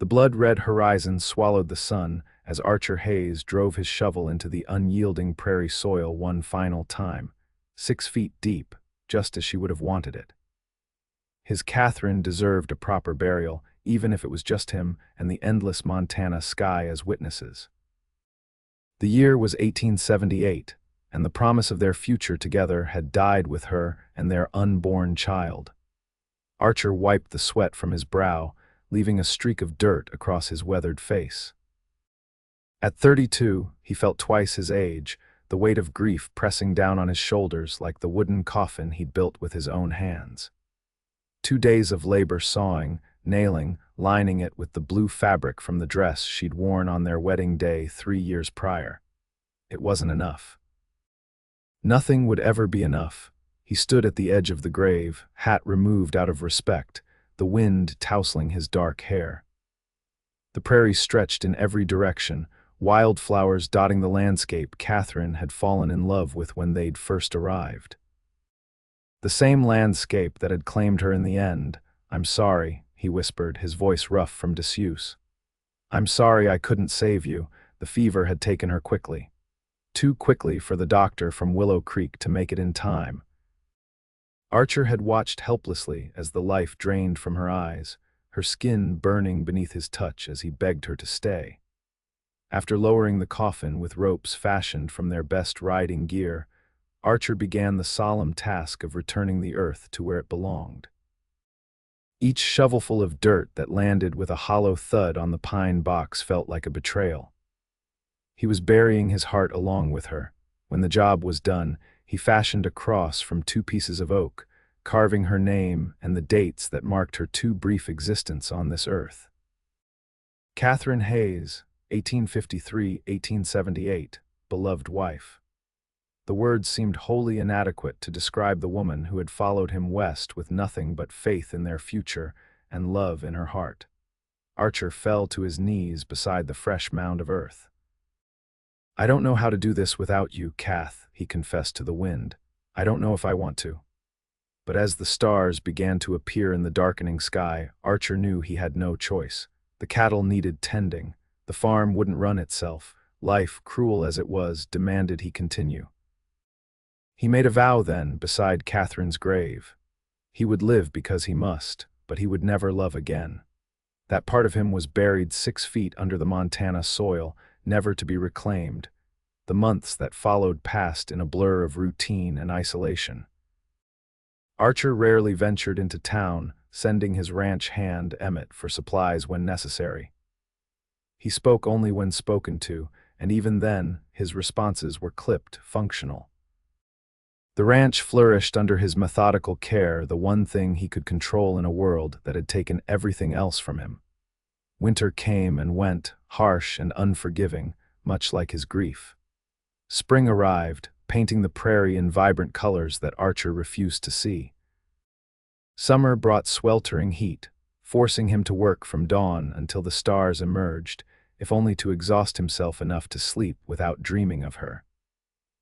The blood-red horizon swallowed the sun as Archer Hayes drove his shovel into the unyielding prairie soil one final time, 6 feet deep, just as she would have wanted it. His Catherine deserved a proper burial, even if it was just him and the endless Montana sky as witnesses. The year was 1878, and the promise of their future together had died with her and their unborn child. Archer wiped the sweat from his brow, leaving a streak of dirt across his weathered face. At 32, he felt twice his age, the weight of grief pressing down on his shoulders like the wooden coffin he'd built with his own hands. 2 days of labor sawing, nailing, lining it with the blue fabric from the dress she'd worn on their wedding day 3 years prior. It wasn't enough. Nothing would ever be enough. He stood at the edge of the grave, hat removed out of respect, the wind tousling his dark hair. The prairie stretched in every direction, wildflowers dotting the landscape Catherine had fallen in love with when they'd first arrived. The same landscape that had claimed her in the end. "I'm sorry," he whispered, his voice rough from disuse. "I'm sorry I couldn't save you." The fever had taken her quickly. Too quickly for the doctor from Willow Creek to make it in time. Archer had watched helplessly as the life drained from her eyes, her skin burning beneath his touch as he begged her to stay. After lowering the coffin with ropes fashioned from their best riding gear, Archer began the solemn task of returning the earth to where it belonged. Each shovelful of dirt that landed with a hollow thud on the pine box felt like a betrayal. He was burying his heart along with her. When the job was done, he fashioned a cross from 2 pieces of oak, carving her name and the dates that marked her too brief existence on this earth. Catherine Hayes, 1853–1878, beloved wife. The words seemed wholly inadequate to describe the woman who had followed him west with nothing but faith in their future and love in her heart. Archer fell to his knees beside the fresh mound of earth. "I don't know how to do this without you, Kath," he confessed to the wind. "I don't know if I want to." But as the stars began to appear in the darkening sky, Archer knew he had no choice. The cattle needed tending. The farm wouldn't run itself. Life, cruel as it was, demanded he continue. He made a vow then, beside Catherine's grave. He would live because he must, but he would never love again. That part of him was buried 6 feet under the Montana soil, never to be reclaimed. The months that followed passed in a blur of routine and isolation. Archer rarely ventured into town, sending his ranch hand, Emmett, for supplies when necessary. He spoke only when spoken to, and even then, his responses were clipped, functional. The ranch flourished under his methodical care, the one thing he could control in a world that had taken everything else from him. Winter came and went, harsh and unforgiving, much like his grief. Spring arrived, painting the prairie in vibrant colors that Archer refused to see. Summer brought sweltering heat, forcing him to work from dawn until the stars emerged, if only to exhaust himself enough to sleep without dreaming of her.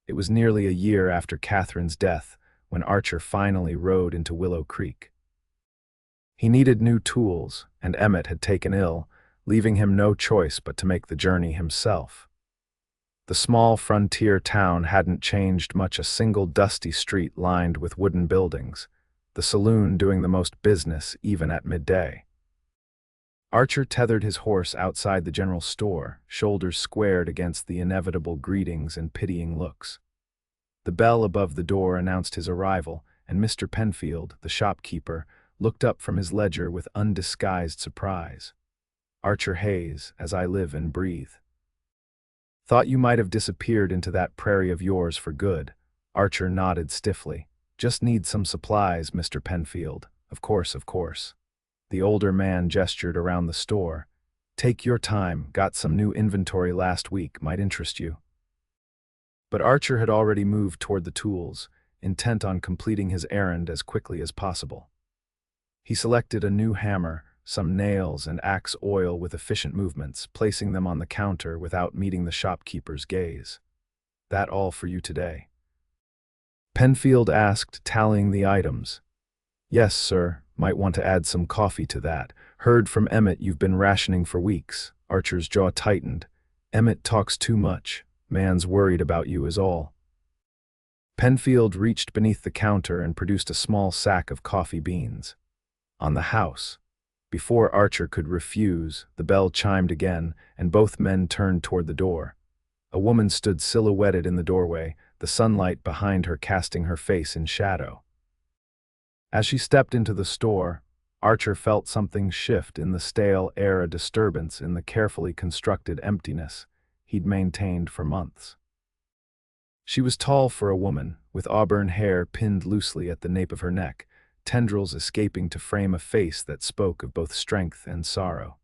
It was nearly a year after Catherine's death when Archer finally rode into Willow Creek. He needed new tools, and Emmett had taken ill, leaving him no choice but to make the journey himself. The small frontier town hadn't changed much, a single dusty street lined with wooden buildings, the saloon doing the most business even at midday. Archer tethered his horse outside the general store, shoulders squared against the inevitable greetings and pitying looks. The bell above the door announced his arrival, and Mr. Penfield, the shopkeeper, looked up from his ledger with undisguised surprise. "Archer Hayes, as I live and breathe." "Thought you might have disappeared into that prairie of yours for good." Archer nodded stiffly. "Just need some supplies, Mr. Penfield." Of course, of course." The older man gestured around the store. "Take your time, got some new inventory last week, might interest you." But Archer had already moved toward the tools, intent on completing his errand as quickly as possible. He selected a new hammer, some nails and axe oil with efficient movements, placing them on the counter without meeting the shopkeeper's gaze. "That all for you today?" Penfield asked, tallying the items. "Yes, sir. Might want to add some coffee to that." Heard from Emmett you've been rationing for weeks. Archer's jaw tightened. Emmett talks too much. Man's worried about you is all. Penfield reached beneath the counter and produced a small sack of coffee beans. On the house. Before Archer could refuse, the bell chimed again, and both men turned toward the door. A woman stood silhouetted in the doorway, the sunlight behind her casting her face in shadow. As she stepped into the store, Archer felt something shift in the stale air, a disturbance in the carefully constructed emptiness he'd maintained for months. She was tall for a woman, with auburn hair pinned loosely at the nape of her neck, tendrils escaping to frame a face that spoke of both strength and sorrow.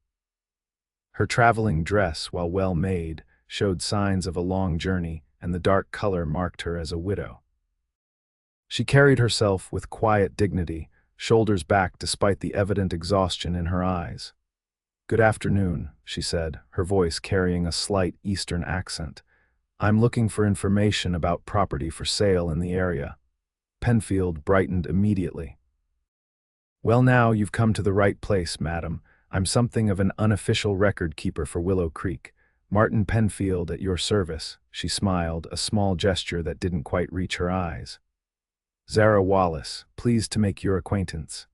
Her traveling dress, while well made, showed signs of a long journey, and the dark color marked her as a widow. She carried herself with quiet dignity, shoulders back despite the evident exhaustion in her eyes. "Good afternoon," she said, her voice carrying a slight Eastern accent. "I'm looking for information about property for sale in the area." Penfield brightened immediately. "Well, now you've come to the right place, madam. I'm something of an unofficial record keeper for Willow Creek. Martin Penfield at your service," she smiled, a small gesture that didn't quite reach her eyes. "Zara Wallace, pleased to make your acquaintance."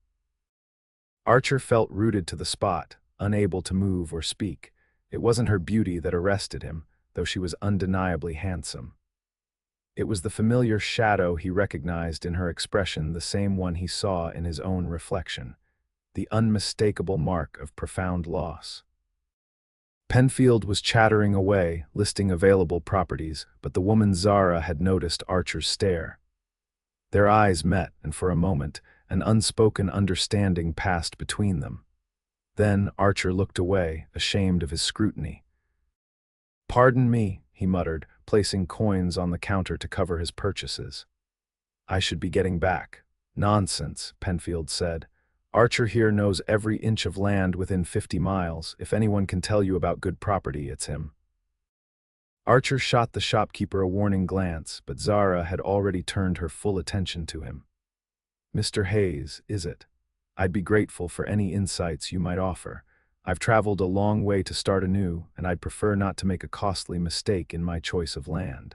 Archer felt rooted to the spot, unable to move or speak. It wasn't her beauty that arrested him, though she was undeniably handsome. It was the familiar shadow he recognized in her expression, the same one he saw in his own reflection, the unmistakable mark of profound loss. Penfield was chattering away, listing available properties, but the woman Zara had noticed Archer's stare. Their eyes met, and for a moment, an unspoken understanding passed between them. Then Archer looked away, ashamed of his scrutiny. "Pardon me," he muttered, placing coins on the counter to cover his purchases. "I should be getting back." "Nonsense," Penfield said. "Archer here knows every inch of land within 50 miles. If anyone can tell you about good property, it's him." Archer shot the shopkeeper a warning glance, but Zara had already turned her full attention to him. "Mr. Hayes, is it? I'd be grateful for any insights you might offer. I've traveled a long way to start anew, and I'd prefer not to make a costly mistake in my choice of land."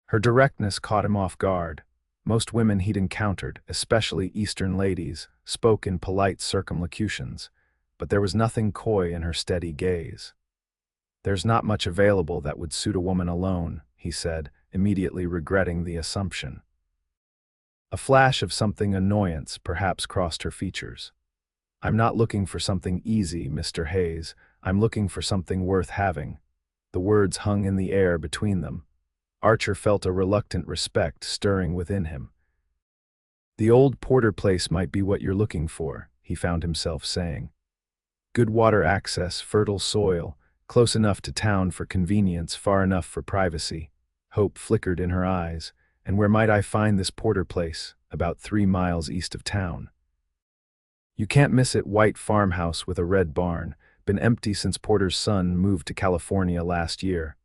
Her directness caught him off guard. Most women he'd encountered, especially Eastern ladies, spoke in polite circumlocutions, but there was nothing coy in her steady gaze. "There's not much available that would suit a woman alone," he said, immediately regretting the assumption. A flash of something annoyance perhaps crossed her features. "I'm not looking for something easy, Mr. Hayes. I'm looking for something worth having." The words hung in the air between them. Archer felt a reluctant respect stirring within him. "The old Porter place might be what you're looking for," he found himself saying. "Good water access, fertile soil, close enough to town for convenience, far enough for privacy." Hope flickered in her eyes. "And where might I find this Porter place?" "About 3 miles east of town." "You can't miss it. White farmhouse with a red barn. Been empty since Porter's son moved to California last year."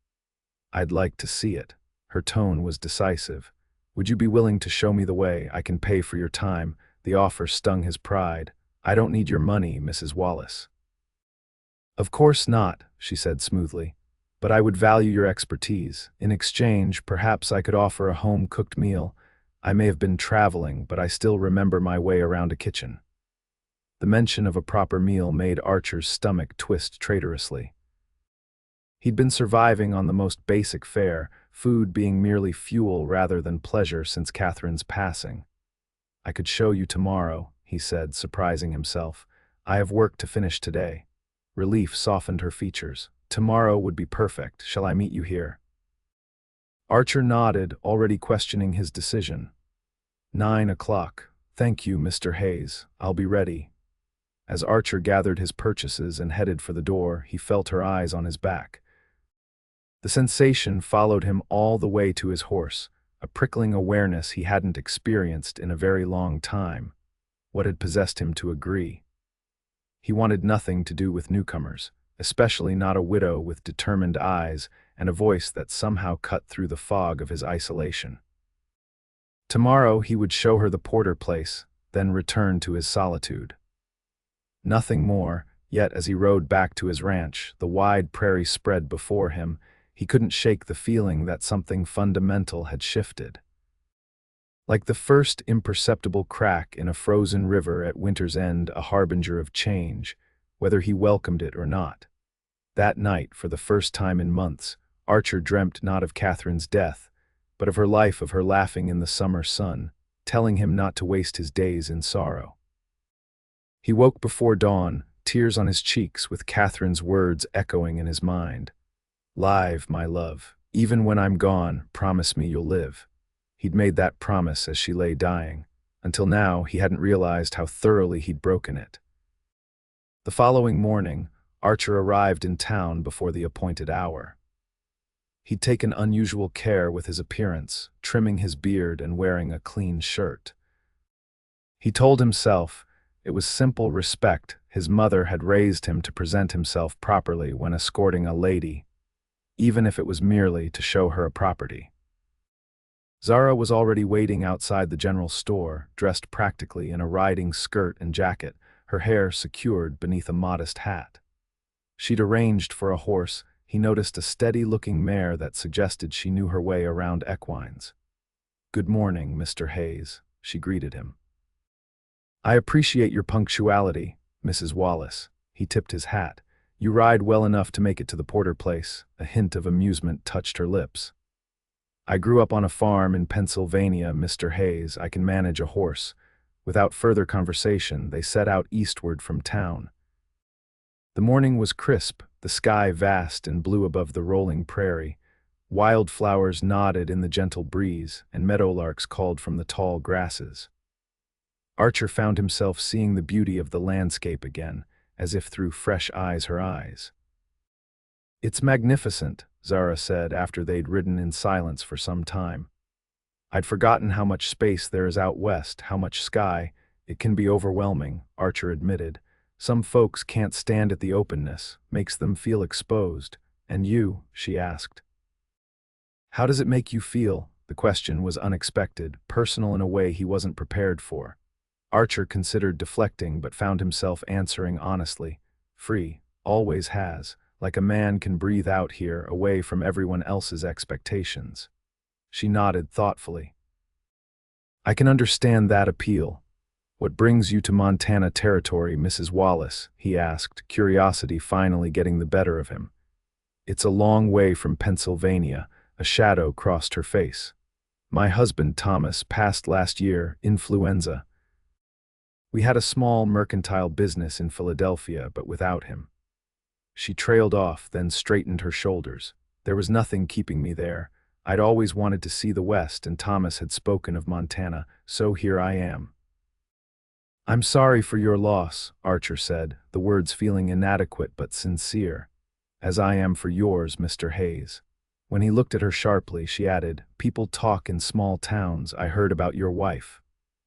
"I'd like to see it." Her tone was decisive. "Would you be willing to show me the way? I can pay for your time." The offer stung his pride. "I don't need your money, Mrs. Wallace." "Of course not," she said smoothly. "But I would value your expertise. In exchange, perhaps I could offer a home-cooked meal. I may have been traveling, but I still remember my way around a kitchen." The mention of a proper meal made Archer's stomach twist traitorously. He'd been surviving on the most basic fare, food being merely fuel rather than pleasure since Catherine's passing. "I could show you tomorrow," he said, surprising himself. "I have work to finish today." Relief softened her features. "Tomorrow would be perfect. Shall I meet you here?" Archer nodded, already questioning his decision. 9 o'clock. "Thank you, Mr. Hayes. I'll be ready." As Archer gathered his purchases and headed for the door, he felt her eyes on his back. The sensation followed him all the way to his horse, a prickling awareness he hadn't experienced in a very long time. What had possessed him to agree? He wanted nothing to do with newcomers, especially not a widow with determined eyes and a voice that somehow cut through the fog of his isolation. Tomorrow he would show her the Porter place, then return to his solitude. Nothing more, yet as he rode back to his ranch, the wide prairie spread before him, he couldn't shake the feeling that something fundamental had shifted. Like the first imperceptible crack in a frozen river at winter's end, a harbinger of change, whether he welcomed it or not. That night, for the first time in months, Archer dreamt not of Catherine's death, but of her life, of her laughing in the summer sun, telling him not to waste his days in sorrow. He woke before dawn, tears on his cheeks, with Catherine's words echoing in his mind. "Live, my love. Even when I'm gone, promise me you'll live." He'd made that promise as she lay dying. Until now, he hadn't realized how thoroughly he'd broken it. The following morning, Archer arrived in town before the appointed hour. He'd taken unusual care with his appearance, trimming his beard and wearing a clean shirt. He told himself it was simple respect. His mother had raised him to present himself properly when escorting a lady, even if it was merely to show her a property. Zara was already waiting outside the general store, dressed practically in a riding skirt and jacket, her hair secured beneath a modest hat. She'd arranged for a horse. He noticed a steady-looking mare that suggested she knew her way around equines. "Good morning, Mr. Hayes," she greeted him. "I appreciate your punctuality, Mrs. Wallace." He tipped his hat. "You ride well enough to make it to the Porter place." A hint of amusement touched her lips. "I grew up on a farm in Pennsylvania, Mr. Hayes. I can manage a horse." Without further conversation, they set out eastward from town. The morning was crisp, the sky vast and blue above the rolling prairie. Wildflowers nodded in the gentle breeze, and meadowlarks called from the tall grasses. Archer found himself seeing the beauty of the landscape again, as if through fresh eyes her eyes. "It's magnificent," Zara said after they'd ridden in silence for some time. "I'd forgotten how much space there is out west, how much sky. It can be overwhelming," Archer admitted. "Some folks can't stand at the openness, makes them feel exposed." "And you?" she asked. "How does it make you feel?" The question was unexpected, personal in a way he wasn't prepared for. Archer considered deflecting but found himself answering honestly. "Free, always has. Like a man can breathe out here, away from everyone else's expectations." She nodded thoughtfully. "I can understand that appeal. What brings you to Montana territory, Mrs. Wallace?" he asked, curiosity finally getting the better of him. "It's a long way from Pennsylvania." A shadow crossed her face. "My husband, Thomas, passed last year, influenza. We had a small mercantile business in Philadelphia, but without him." She trailed off, then straightened her shoulders. "There was nothing keeping me there. I'd always wanted to see the West, and Thomas had spoken of Montana, so here I am." "I'm sorry for your loss," Archer said, the words feeling inadequate but sincere. "As I am for yours, Mr. Hayes." When he looked at her sharply, she added, "People talk in small towns. I heard about your wife."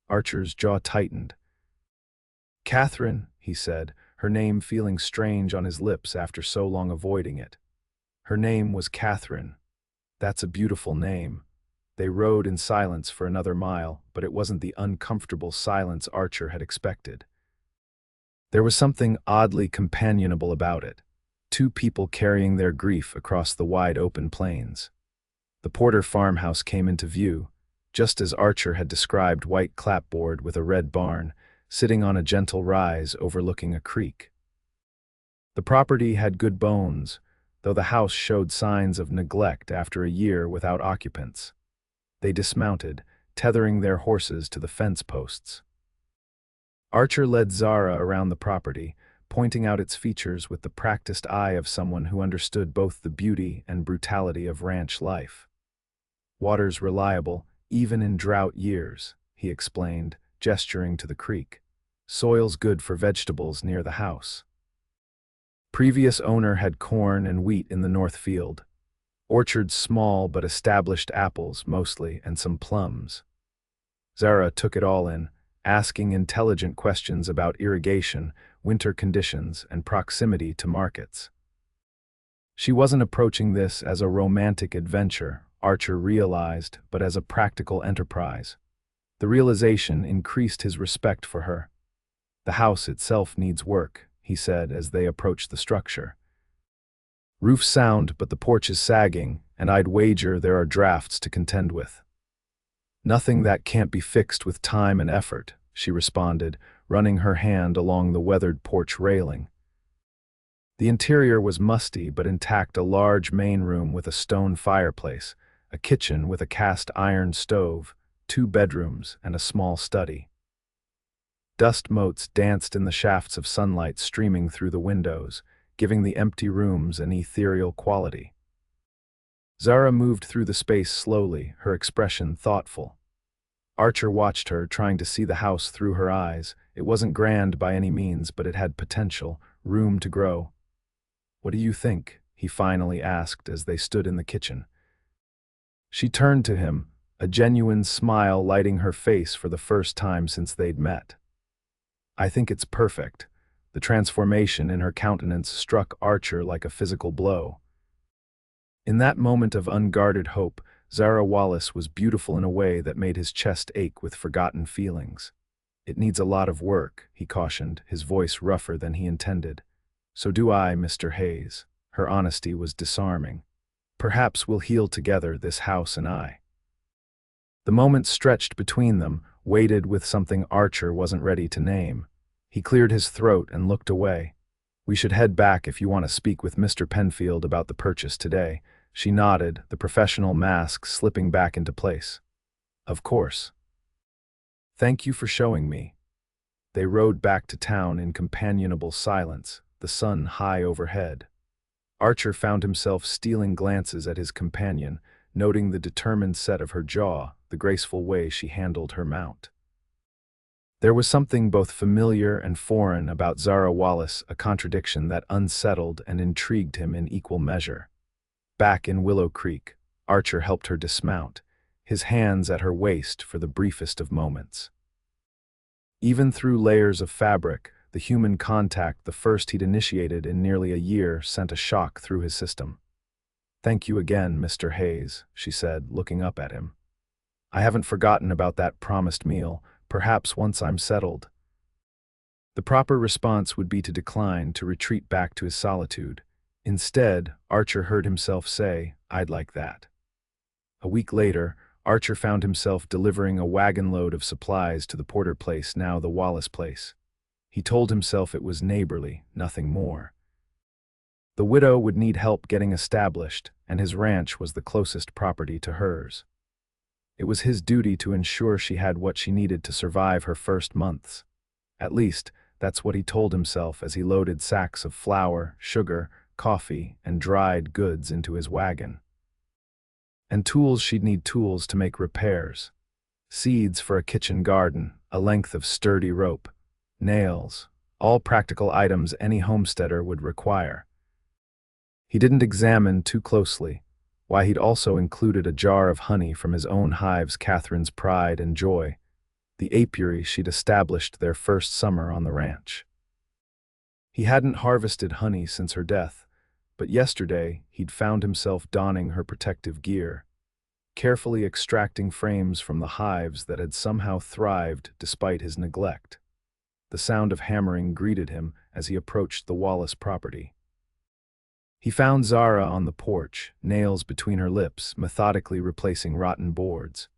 Archer's jaw tightened. "Catherine," he said, her name feeling strange on his lips after so long avoiding it. Her name was Catherine. "That's a beautiful name." They rode in silence for another mile, but it wasn't the uncomfortable silence Archer had expected. There was something oddly companionable about it. Two people carrying their grief across the wide open plains. The Porter farmhouse came into view, just as Archer had described, white clapboard with a red barn, sitting on a gentle rise overlooking a creek. The property had good bones, though the house showed signs of neglect after a year without occupants. They dismounted, tethering their horses to the fence posts. Archer led Zara around the property, pointing out its features with the practiced eye of someone who understood both the beauty and brutality of ranch life. "Water's reliable, even in drought years," he explained, gesturing to the creek. "Soil's good for vegetables near the house." Previous owner had corn and wheat in the north field. Orchards small but established, apples mostly, and some plums. Zara took it all in, asking intelligent questions about irrigation, winter conditions, and proximity to markets. She wasn't approaching this as a romantic adventure, Archer realized, but as a practical enterprise. The realization increased his respect for her. The house itself needs work, he said as they approached the structure. Roof's sound, but the porch is sagging, and I'd wager there are drafts to contend with. Nothing that can't be fixed with time and effort, she responded, running her hand along the weathered porch railing. The interior was musty but intact, a large main room with a stone fireplace, a kitchen with a cast iron stove, 2 bedrooms, and a small study. Dust motes danced in the shafts of sunlight streaming through the windows, giving the empty rooms an ethereal quality. Zara moved through the space slowly, her expression thoughtful. Archer watched her, trying to see the house through her eyes. It wasn't grand by any means, but it had potential, room to grow. "What do you think?" he finally asked as they stood in the kitchen. She turned to him, a genuine smile lighting her face for the first time since they'd met. "I think it's perfect." The transformation in her countenance struck Archer like a physical blow. In that moment of unguarded hope, Zara Wallace was beautiful in a way that made his chest ache with forgotten feelings. "It needs a lot of work," he cautioned, his voice rougher than he intended. "So do I, Mr. Hayes." Her honesty was disarming. "Perhaps we'll heal together, this house and I." The moment stretched between them, weighted with something Archer wasn't ready to name. He cleared his throat and looked away. "We should head back if you want to speak with Mr. Penfield about the purchase today." She nodded, the professional mask slipping back into place. "Of course. Thank you for showing me." They rode back to town in companionable silence, the sun high overhead. Archer found himself stealing glances at his companion, noting the determined set of her jaw, the graceful way she handled her mount. There was something both familiar and foreign about Zara Wallace, a contradiction that unsettled and intrigued him in equal measure. Back in Willow Creek, Archer helped her dismount, his hands at her waist for the briefest of moments. Even through layers of fabric, the human contact, the first he'd initiated in nearly a year, sent a shock through his system. "Thank you again, Mr. Hayes," she said, looking up at him. "I haven't forgotten about that promised meal, perhaps once I'm settled." The proper response would be to decline, to retreat back to his solitude. Instead, Archer heard himself say, "I'd like that." A week later, Archer found himself delivering a wagon load of supplies to the Porter place, now the Wallace place. He told himself it was neighborly, nothing more. The widow would need help getting established, and his ranch was the closest property to hers. It was his duty to ensure she had what she needed to survive her first months. At least, that's what he told himself as he loaded sacks of flour, sugar, coffee, and dried goods into his wagon. And tools, she'd need tools to make repairs. Seeds for a kitchen garden, a length of sturdy rope, nails, all practical items any homesteader would require. He didn't examine too closely why he'd also included a jar of honey from his own hives, Catherine's pride and joy, the apiary she'd established their first summer on the ranch. He hadn't harvested honey since her death, but yesterday he'd found himself donning her protective gear, carefully extracting frames from the hives that had somehow thrived despite his neglect. The sound of hammering greeted him as he approached the Wallace property. He found Zara on the porch, nails between her lips, methodically replacing rotten boards.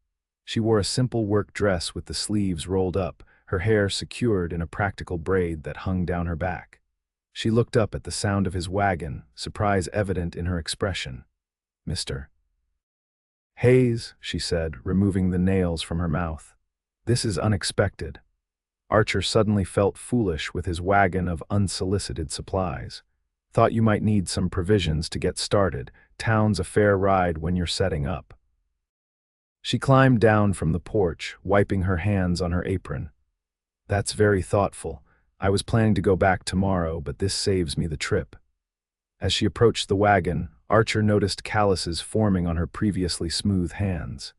She wore a simple work dress with the sleeves rolled up, her hair secured in a practical braid that hung down her back. She looked up at the sound of his wagon, surprise evident in her expression. "Mr. Hayes," she said, removing the nails from her mouth. "This is unexpected." Archer suddenly felt foolish with his wagon of unsolicited supplies. "Thought you might need some provisions to get started. Town's a fair ride when you're setting up." She climbed down from the porch, wiping her hands on her apron. "That's very thoughtful. I was planning to go back tomorrow, but this saves me the trip." As she approached the wagon, Archer noticed calluses forming on her previously smooth hands.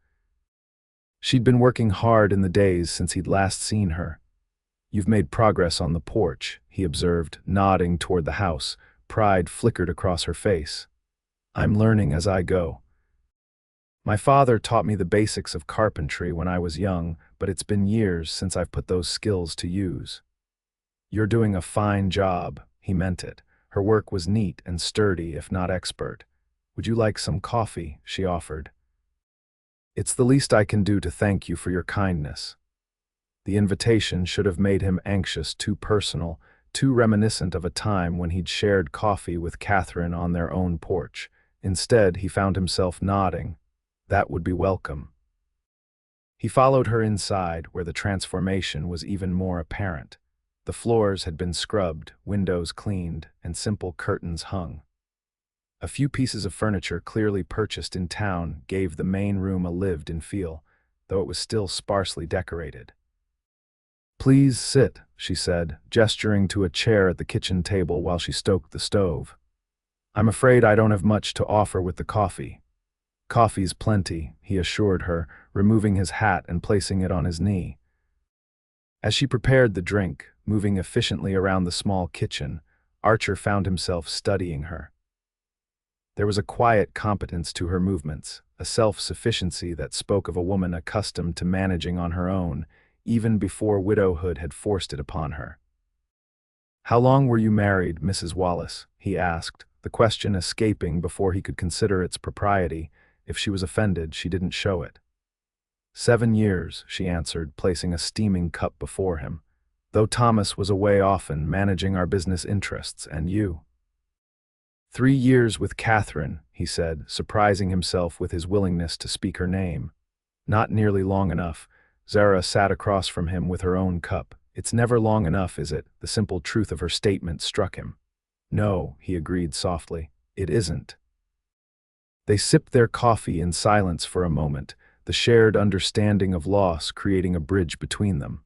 She'd been working hard in the days since he'd last seen her. "You've made progress on the porch," he observed, nodding toward the house. Pride flickered across her face. "I'm learning as I go. My father taught me the basics of carpentry when I was young, but it's been years since I've put those skills to use." "You're doing a fine job." He meant it. Her work was neat and sturdy, if not expert. "Would you like some coffee?" she offered. "It's the least I can do to thank you for your kindness." The invitation should have made him anxious, too personal, too reminiscent of a time when he'd shared coffee with Catherine on their own porch. Instead, he found himself nodding. That would be welcome. He followed her inside, where the transformation was even more apparent. The floors had been scrubbed, windows cleaned, and simple curtains hung. A few pieces of furniture clearly purchased in town gave the main room a lived-in feel, though it was still sparsely decorated. "Please sit," she said, gesturing to a chair at the kitchen table while she stoked the stove. "I'm afraid I don't have much to offer with the coffee." "Coffee's plenty," he assured her, removing his hat and placing it on his knee. As she prepared the drink, moving efficiently around the small kitchen, Archer found himself studying her. There was a quiet competence to her movements, a self-sufficiency that spoke of a woman accustomed to managing on her own, even before widowhood had forced it upon her. "How long were you married, Mrs. Wallace?" he asked, the question escaping before he could consider its propriety. If she was offended, she didn't show it. 7 years, she answered, placing a steaming cup before him. "Though Thomas was away often, managing our business interests, and you?" 3 years with Catherine, he said, surprising himself with his willingness to speak her name. Not nearly long enough. Zara sat across from him with her own cup. "It's never long enough, is it?" The simple truth of her statement struck him. "No," he agreed softly, "it isn't." They sipped their coffee in silence for a moment, the shared understanding of loss creating a bridge between them.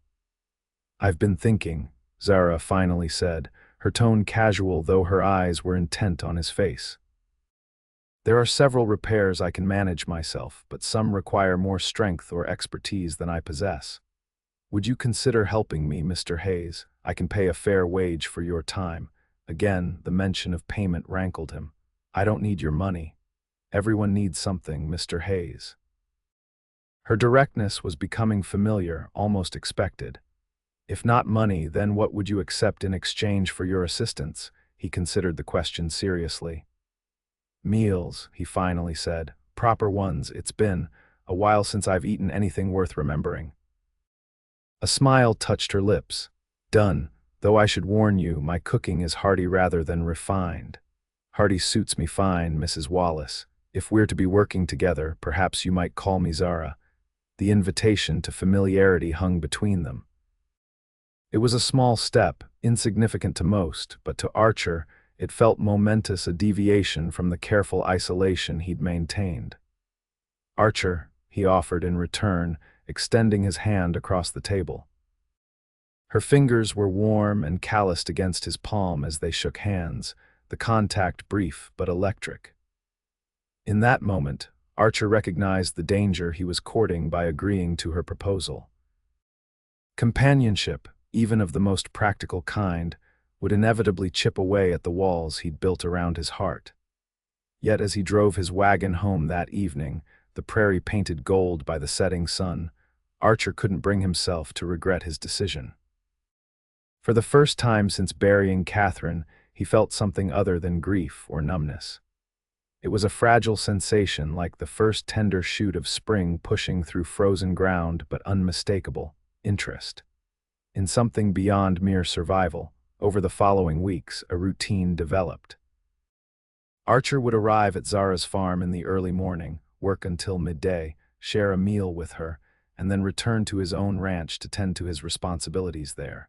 "I've been thinking," Zara finally said, her tone casual though her eyes were intent on his face. "There are several repairs I can manage myself, but some require more strength or expertise than I possess. Would you consider helping me, Mr. Hayes? I can pay a fair wage for your time." Again, the mention of payment rankled him. "I don't need your money. Everyone needs something, Mr. Hayes." Her directness was becoming familiar, almost expected. "If not money, then what would you accept in exchange for your assistance?" He considered the question seriously. "Meals," he finally said. "Proper ones. It's been a while since I've eaten anything worth remembering." A smile touched her lips. "Done, though I should warn you, my cooking is hearty rather than refined." "Hearty suits me fine, Mrs. Wallace. If we're to be working together, perhaps you might call me Zara." The invitation to familiarity hung between them. It was a small step, insignificant to most, but to Archer, it felt momentous, a deviation from the careful isolation he'd maintained. "Archer," he offered in return, extending his hand across the table. Her fingers were warm and calloused against his palm as they shook hands, the contact brief but electric. In that moment, Archer recognized the danger he was courting by agreeing to her proposal. Companionship, even of the most practical kind, would inevitably chip away at the walls he'd built around his heart. Yet as he drove his wagon home that evening, the prairie painted gold by the setting sun, Archer couldn't bring himself to regret his decision. For the first time since burying Catherine, he felt something other than grief or numbness. It was a fragile sensation, like the first tender shoot of spring pushing through frozen ground, but unmistakable interest in something beyond mere survival. Over the following weeks, a routine developed. Archer would arrive at Zara's farm in the early morning, work until midday, share a meal with her, and then return to his own ranch to tend to his responsibilities there.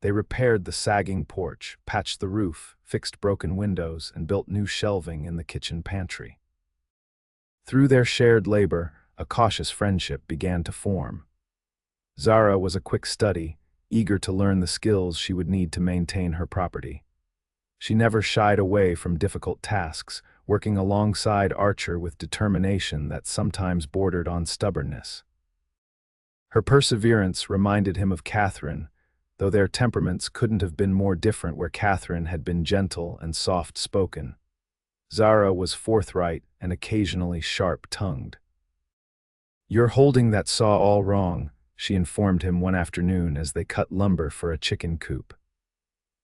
They repaired the sagging porch, patched the roof, fixed broken windows, and built new shelving in the kitchen pantry. Through their shared labor, a cautious friendship began to form. Zara was a quick study, eager to learn the skills she would need to maintain her property. She never shied away from difficult tasks, working alongside Archer with determination that sometimes bordered on stubbornness. Her perseverance reminded him of Catherine, though their temperaments couldn't have been more different where Catherine had been gentle and soft-spoken. Zara was forthright and occasionally sharp-tongued. "You're holding that saw all wrong," she informed him one afternoon as they cut lumber for a chicken coop.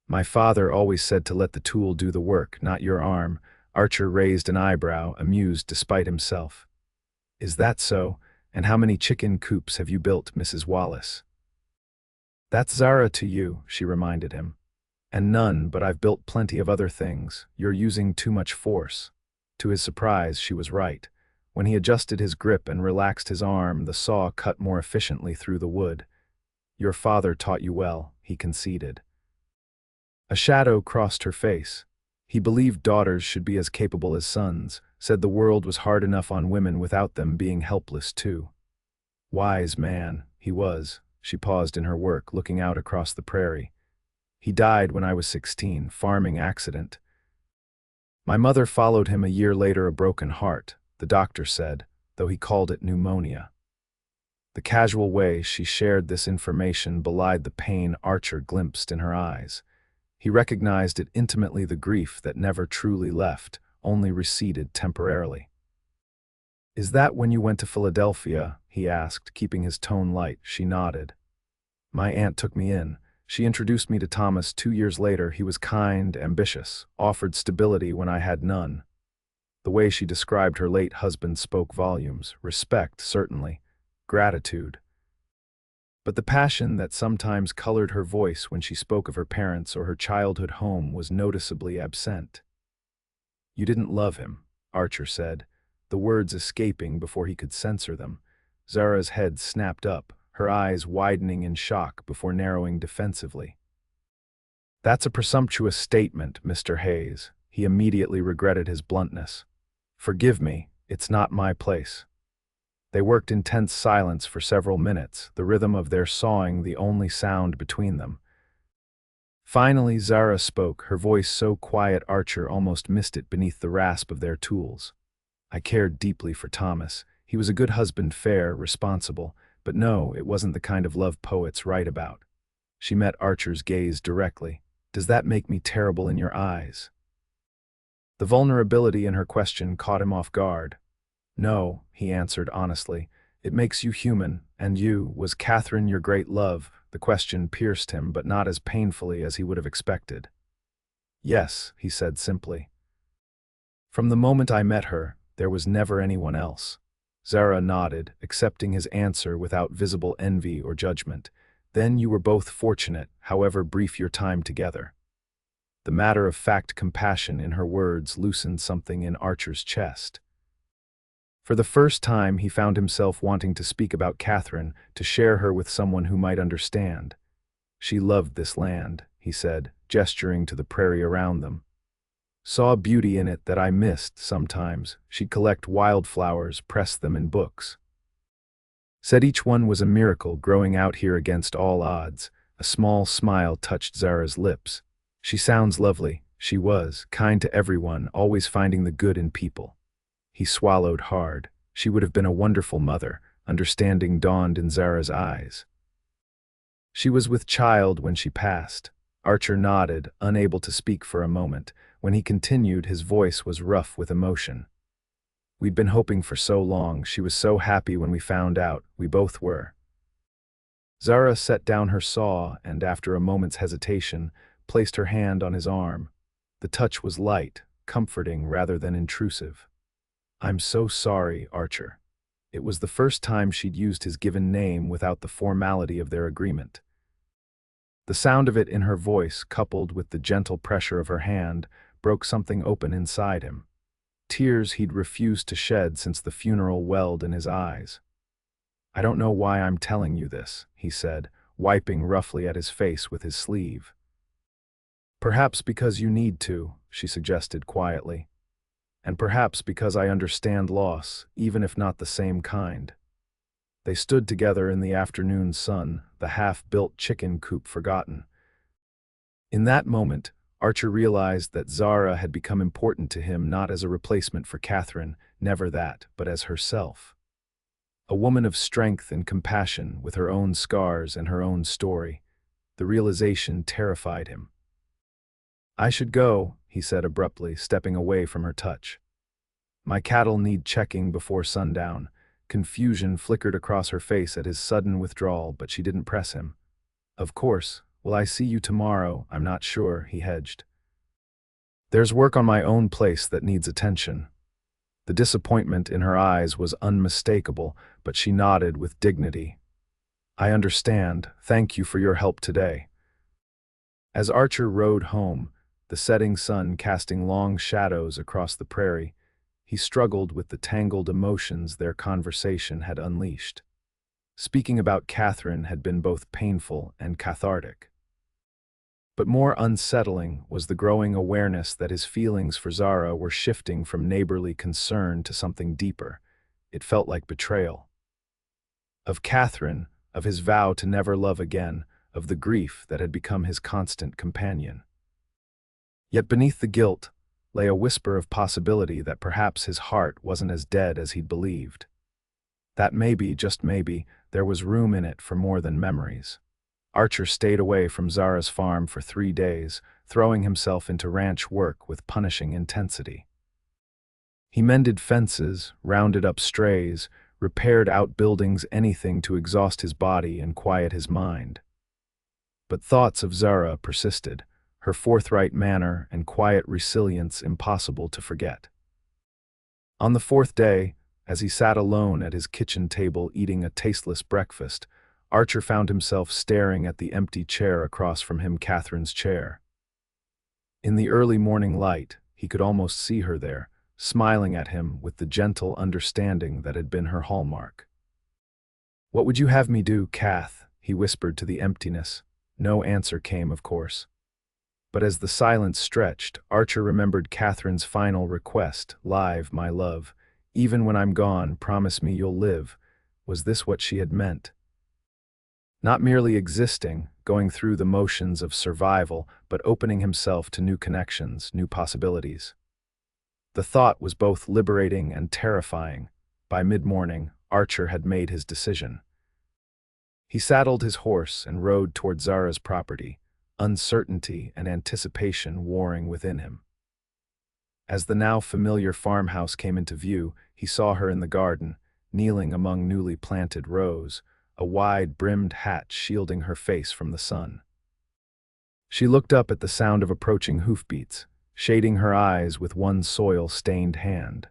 "My father always said to let the tool do the work, not your arm." Archer raised an eyebrow, amused despite himself. "Is that so? And how many chicken coops have you built, Mrs. Wallace?" "That's Zara to you," she reminded him. "And none, but I've built plenty of other things. You're using too much force." To his surprise, she was right. When he adjusted his grip and relaxed his arm, the saw cut more efficiently through the wood. "Your father taught you well," he conceded. A shadow crossed her face. He believed daughters should be as capable as sons, said the world was hard enough on women without them being helpless too. Wise man, he was. She paused in her work, looking out across the prairie. "He died when I was 16, farming accident. My mother followed him a year later, a broken heart, the doctor said, though he called it pneumonia." The casual way she shared this information belied the pain Archer glimpsed in her eyes. He recognized it intimately, the grief that never truly left, only receded temporarily. "Is that when you went to Philadelphia?" he asked, keeping his tone light. She nodded. "My aunt took me in. She introduced me to Thomas 2 years later. He was kind, ambitious, offered stability when I had none." The way she described her late husband spoke volumes. Respect, certainly. Gratitude. But the passion that sometimes colored her voice when she spoke of her parents or her childhood home was noticeably absent. "You didn't love him," Archer said, the words escaping before he could censor them. Zara's head snapped up, her eyes widening in shock before narrowing defensively. "That's a presumptuous statement, Mr. Hayes." He immediately regretted his bluntness. "Forgive me, it's not my place." They worked in tense silence for several minutes, the rhythm of their sawing the only sound between them. Finally, Zara spoke, her voice so quiet Archer almost missed it beneath the rasp of their tools. "I cared deeply for Thomas. He was a good husband, fair, responsible, but no, it wasn't the kind of love poets write about." She met Archer's gaze directly. "Does that make me terrible in your eyes?" The vulnerability in her question caught him off guard. "No," he answered honestly. "It makes you human, and you, was Catherine your great love?" The question pierced him, but not as painfully as he would have expected. "Yes," he said simply. "From the moment I met her, there was never anyone else." Zara nodded, accepting his answer without visible envy or judgment. "Then you were both fortunate, however brief your time together." The matter-of-fact compassion in her words loosened something in Archer's chest. For the first time, he found himself wanting to speak about Catherine, to share her with someone who might understand. "She loved this land," he said, gesturing to the prairie around them. "Saw beauty in it that I missed sometimes. She'd collect wildflowers, press them in books. Said each one was a miracle growing out here against all odds." A small smile touched Zara's lips. "She sounds lovely." She was, kind to everyone, always finding the good in people. He swallowed hard. She would have been a wonderful mother. Understanding dawned in Zara's eyes. "She was with child when she passed." Archer nodded, unable to speak for a moment. When he continued, his voice was rough with emotion. "We'd been hoping for so long. She was so happy when we found out. We both were." Zara set down her saw and, after a moment's hesitation, placed her hand on his arm. The touch was light, comforting rather than intrusive. "I'm so sorry, Archer." It was the first time she'd used his given name without the formality of their agreement. The sound of it in her voice, coupled with the gentle pressure of her hand, broke something open inside him. Tears he'd refused to shed since the funeral welled in his eyes. "I don't know why I'm telling you this," he said, wiping roughly at his face with his sleeve. "Perhaps because you need to," she suggested quietly. "And perhaps because I understand loss, even if not the same kind." They stood together in the afternoon sun, the half-built chicken coop forgotten. In that moment, Archer realized that Zara had become important to him, not as a replacement for Catherine, never that, but as herself. A woman of strength and compassion, with her own scars and her own story. The realization terrified him. "I should go," he said abruptly, stepping away from her touch. "My cattle need checking before sundown." Confusion flickered across her face at his sudden withdrawal, but she didn't press him. "Of course. Will I see you tomorrow? I'm not sure," he hedged. "There's work on my own place that needs attention." The disappointment in her eyes was unmistakable, but she nodded with dignity. "I understand. Thank you for your help today." As Archer rode home, the setting sun casting long shadows across the prairie, he struggled with the tangled emotions their conversation had unleashed. Speaking about Catherine had been both painful and cathartic. But more unsettling was the growing awareness that his feelings for Zara were shifting from neighborly concern to something deeper. It felt like betrayal. Of Catherine, of his vow to never love again, of the grief that had become his constant companion. Yet beneath the guilt lay a whisper of possibility that perhaps his heart wasn't as dead as he'd believed. That maybe, just maybe, there was room in it for more than memories. Archer stayed away from Zara's farm for 3 days, throwing himself into ranch work with punishing intensity. He mended fences, rounded up strays, repaired outbuildings, anything to exhaust his body and quiet his mind. But thoughts of Zara persisted, her forthright manner and quiet resilience impossible to forget. On the 4th day, as he sat alone at his kitchen table eating a tasteless breakfast, Archer found himself staring at the empty chair across from him, Catherine's chair. In the early morning light, he could almost see her there, smiling at him with the gentle understanding that had been her hallmark. "What would you have me do, Kath?" he whispered to the emptiness. No answer came, of course. But as the silence stretched, Archer remembered Catherine's final request, "Live, my love. Even when I'm gone, promise me you'll live." Was this what she had meant? Not merely existing, going through the motions of survival, but opening himself to new connections, new possibilities. The thought was both liberating and terrifying. By mid-morning, Archer had made his decision. He saddled his horse and rode toward Zara's property, uncertainty and anticipation warring within him. As the now familiar farmhouse came into view, he saw her in the garden, kneeling among newly planted rows, a wide-brimmed hat shielding her face from the sun. She looked up at the sound of approaching hoofbeats, shading her eyes with one soil-stained hand.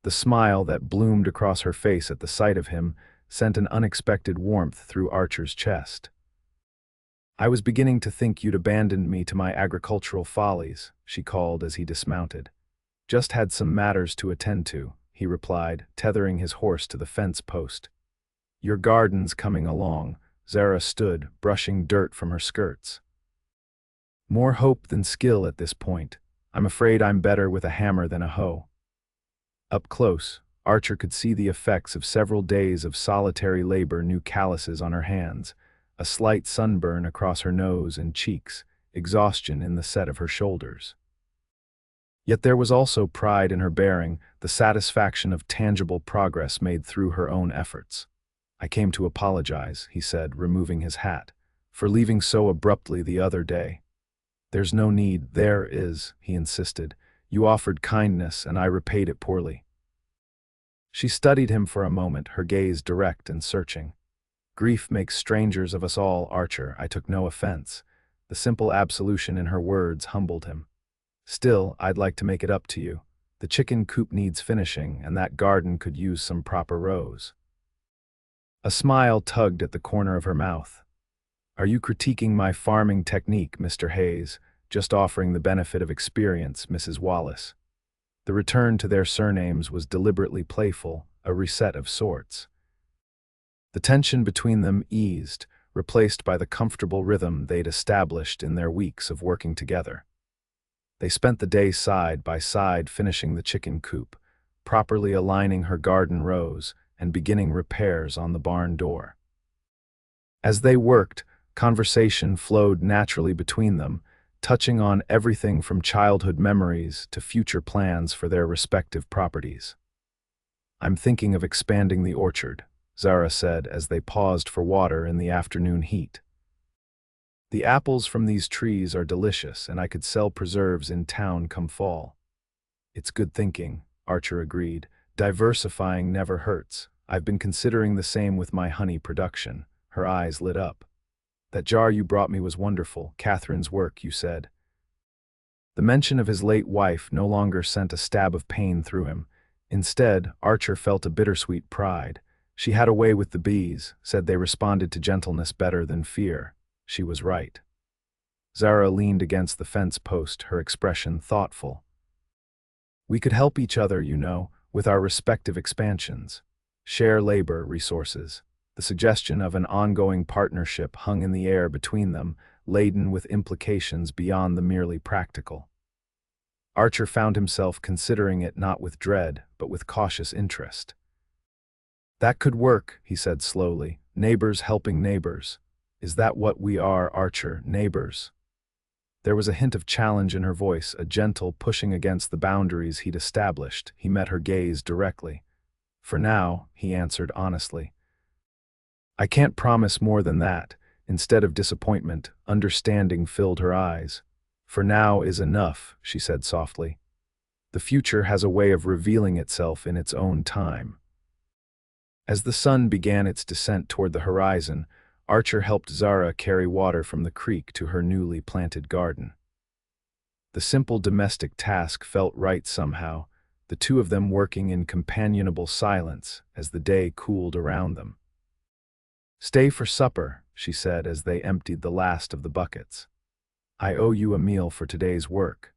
The smile that bloomed across her face at the sight of him sent an unexpected warmth through Archer's chest. "I was beginning to think you'd abandoned me to my agricultural follies," she called as he dismounted. "Just had some matters to attend to," he replied, tethering his horse to the fence post. "Your garden's coming along." Zara stood, brushing dirt from her skirts. "More hope than skill at this point. I'm afraid I'm better with a hammer than a hoe." Up close, Archer could see the effects of several days of solitary labor, new calluses on her hands, a slight sunburn across her nose and cheeks, exhaustion in the set of her shoulders. Yet there was also pride in her bearing, the satisfaction of tangible progress made through her own efforts. "I came to apologize," he said, removing his hat, "for leaving so abruptly the other day." "There's no need." "There is," he insisted. "You offered kindness, and I repaid it poorly." She studied him for a moment, her gaze direct and searching. "Grief makes strangers of us all, Archer. I took no offense." The simple absolution in her words humbled him. "Still, I'd like to make it up to you. The chicken coop needs finishing, and that garden could use some proper rows." A smile tugged at the corner of her mouth. "Are you critiquing my farming technique, Mr. Hayes?" "Just offering the benefit of experience, Mrs. Wallace." The return to their surnames was deliberately playful, a reset of sorts. The tension between them eased, replaced by the comfortable rhythm they'd established in their weeks of working together. They spent the day side by side finishing the chicken coop, properly aligning her garden rows, and beginning repairs on the barn door. As they worked, conversation flowed naturally between them, touching on everything from childhood memories to future plans for their respective properties. "I'm thinking of expanding the orchard," Zara said as they paused for water in the afternoon heat. "The apples from these trees are delicious, and I could sell preserves in town come fall." "It's good thinking," Archer agreed, Diversifying never hurts. I've been considering the same with my honey production. Her eyes lit up. That jar you brought me was wonderful, Catherine's work, you said. The mention of his late wife no longer sent a stab of pain through him. Instead, Archer felt a bittersweet pride. She had a way with the bees, said they responded to gentleness better than fear. She was right. Zara leaned against the fence post, her expression thoughtful. We could help each other, you know, with our respective expansions. Share labor resources. The suggestion of an ongoing partnership hung in the air between them, laden with implications beyond the merely practical. Archer found himself considering it not with dread, but with cautious interest. That could work, he said slowly. Neighbors helping neighbors. Is that what we are, Archer, neighbors? There was a hint of challenge in her voice, a gentle pushing against the boundaries he'd established. He met her gaze directly. For now, he answered honestly. I can't promise more than that. Instead of disappointment, understanding filled her eyes. For now is enough, she said softly. The future has a way of revealing itself in its own time. As the sun began its descent toward the horizon, Archer helped Zara carry water from the creek to her newly planted garden. The simple domestic task felt right somehow, the two of them working in companionable silence as the day cooled around them. Stay for supper, she said as they emptied the last of the buckets. I owe you a meal for today's work.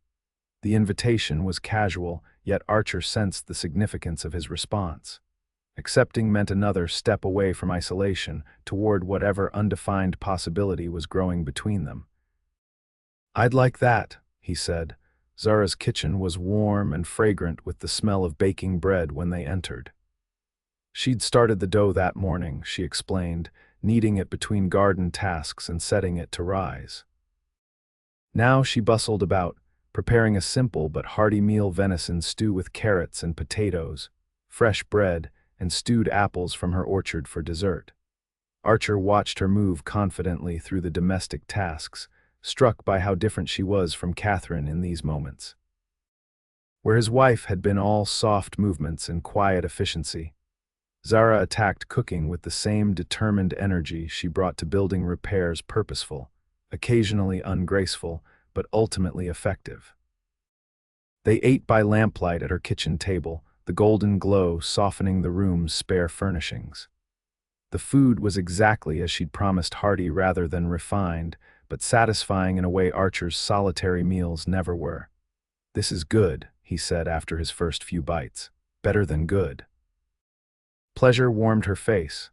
The invitation was casual, yet Archer sensed the significance of his response. Accepting meant another step away from isolation, toward whatever undefined possibility was growing between them. I'd like that, he said. Zara's kitchen was warm and fragrant with the smell of baking bread when they entered. She'd started the dough that morning, she explained, kneading it between garden tasks and setting it to rise. Now she bustled about, preparing a simple but hearty meal: venison stew with carrots and potatoes, fresh bread, and stewed apples from her orchard for dessert. Archer watched her move confidently through the domestic tasks, struck by how different she was from Catherine in these moments. Where his wife had been all soft movements and quiet efficiency, Zara attacked cooking with the same determined energy she brought to building repairs: purposeful, occasionally ungraceful, but ultimately effective. They ate by lamplight at her kitchen table, the golden glow softening the room's spare furnishings. The food was exactly as she'd promised, hearty rather than refined, but satisfying in a way Archer's solitary meals never were. This is good, he said after his first few bites. Better than good. Pleasure warmed her face.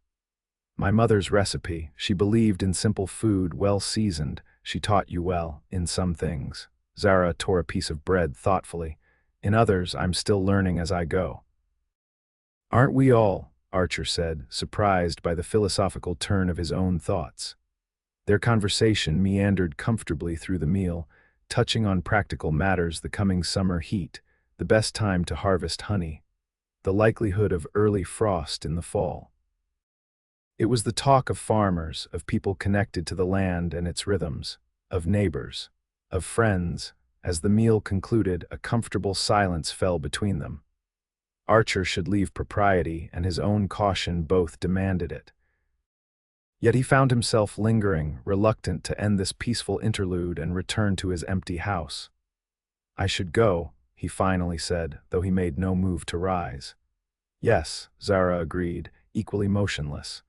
My mother's recipe. She believed in simple food, well seasoned. She taught you well, in some things. Zara tore a piece of bread thoughtfully. In others, I'm still learning as I go. Aren't we all? Archer said, surprised by the philosophical turn of his own thoughts. Their conversation meandered comfortably through the meal, touching on practical matters: the coming summer heat, the best time to harvest honey, the likelihood of early frost in the fall. It was the talk of farmers, of people connected to the land and its rhythms, of neighbors, of friends. As the meal concluded, a comfortable silence fell between them. Archer should leave propriety, and his own caution both demanded it. Yet he found himself lingering, reluctant to end this peaceful interlude and return to his empty house. I should go, he finally said, though he made no move to rise. Yes, Zara agreed, equally motionless.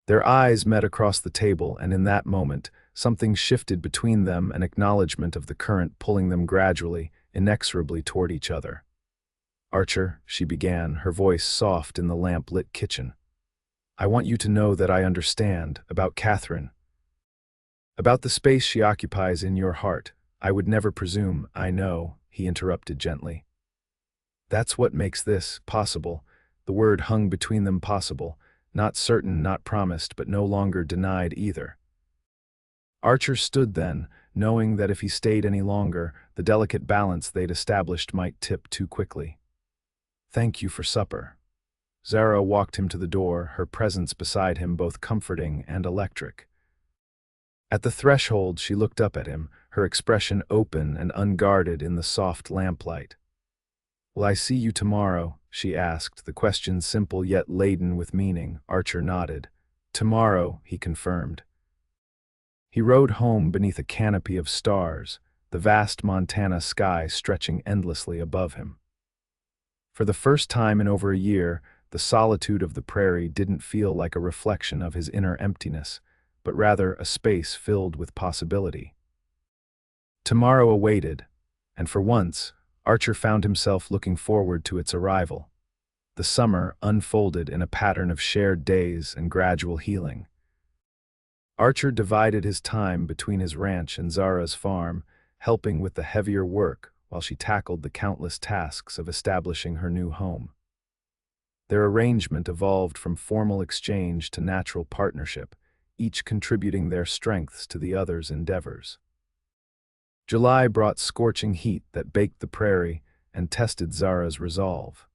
Their eyes met across the table, and in that moment, something shifted between them, an acknowledgement of the current pulling them gradually, inexorably toward each other. Archer, she began, her voice soft in the lamp-lit kitchen. I want you to know that I understand, about Catherine. About the space she occupies in your heart. I would never presume, I know, he interrupted gently. That's what makes this possible. The word hung between them: possible. Not certain, not promised, but no longer denied either. Archer stood then, knowing that if he stayed any longer, the delicate balance they'd established might tip too quickly. Thank you for supper. Zara walked him to the door, her presence beside him both comforting and electric. At the threshold, she looked up at him, her expression open and unguarded in the soft lamplight. Will I see you tomorrow? she asked, the question simple yet laden with meaning. Archer nodded. Tomorrow, he confirmed. He rode home beneath a canopy of stars, the vast Montana sky stretching endlessly above him. For the first time in over a year, the solitude of the prairie didn't feel like a reflection of his inner emptiness, but rather a space filled with possibility. Tomorrow awaited, and for once, Archer found himself looking forward to its arrival. The summer unfolded in a pattern of shared days and gradual healing. Archer divided his time between his ranch and Zara's farm, helping with the heavier work while she tackled the countless tasks of establishing her new home. Their arrangement evolved from formal exchange to natural partnership, each contributing their strengths to the other's endeavors. July brought scorching heat that baked the prairie and tested Zara's resolve.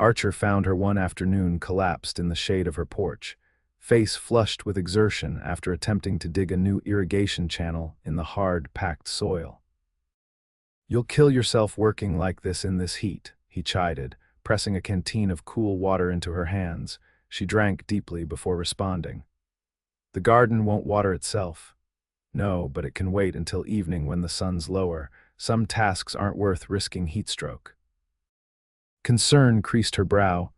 Archer found her one afternoon collapsed in the shade of her porch, face flushed with exertion after attempting to dig a new irrigation channel in the hard, packed soil. "You'll kill yourself working like this in this heat," he chided, pressing a canteen of cool water into her hands. She drank deeply before responding. "The garden won't water itself." "No, but it can wait until evening when the sun's lower. Some tasks aren't worth risking heatstroke." Concern creased her brow.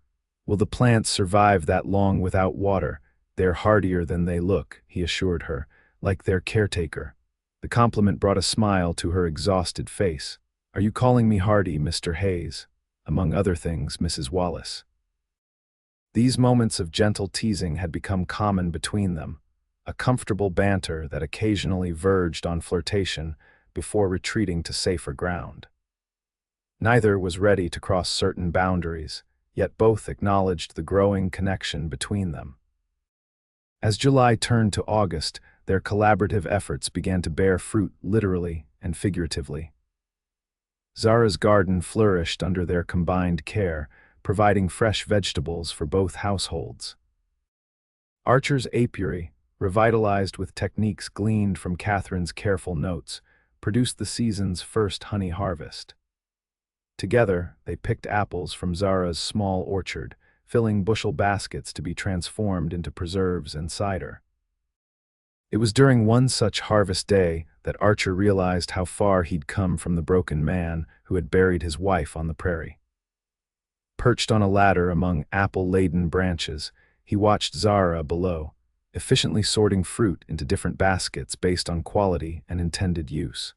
"Will the plants survive that long without water? They're hardier than they look," he assured her, like their caretaker. The compliment brought a smile to her exhausted face. "Are you calling me hardy, Mr. Hayes?" Among other things, Mrs. Wallace. These moments of gentle teasing had become common between them, a comfortable banter that occasionally verged on flirtation before retreating to safer ground. Neither was ready to cross certain boundaries, yet both acknowledged the growing connection between them. As July turned to August, their collaborative efforts began to bear fruit literally and figuratively. Zara's garden flourished under their combined care, providing fresh vegetables for both households. Archer's apiary, revitalized with techniques gleaned from Catherine's careful notes, produced the season's first honey harvest. Together, they picked apples from Zara's small orchard, filling bushel baskets to be transformed into preserves and cider. It was during one such harvest day that Archer realized how far he'd come from the broken man who had buried his wife on the prairie. Perched on a ladder among apple-laden branches, he watched Zara below, efficiently sorting fruit into different baskets based on quality and intended use.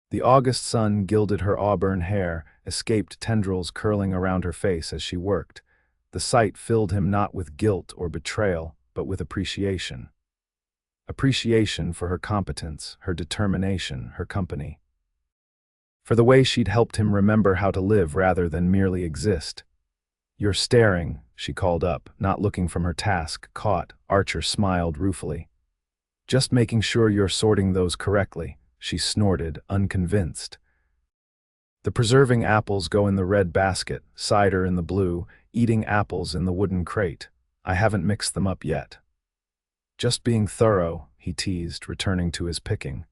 The August sun gilded her auburn hair, escaped tendrils curling around her face as she worked. The sight filled him not with guilt or betrayal, but with appreciation. Appreciation for her competence, her determination, her company. For the way she'd helped him remember how to live rather than merely exist. "You're staring," she called up, not looking from her task. Caught, Archer smiled ruefully. "Just making sure you're sorting those correctly," she snorted, unconvinced. "The preserving apples go in the red basket, cider in the blue, eating apples in the wooden crate. I haven't mixed them up yet." "Just being thorough," he teased, returning to his picking.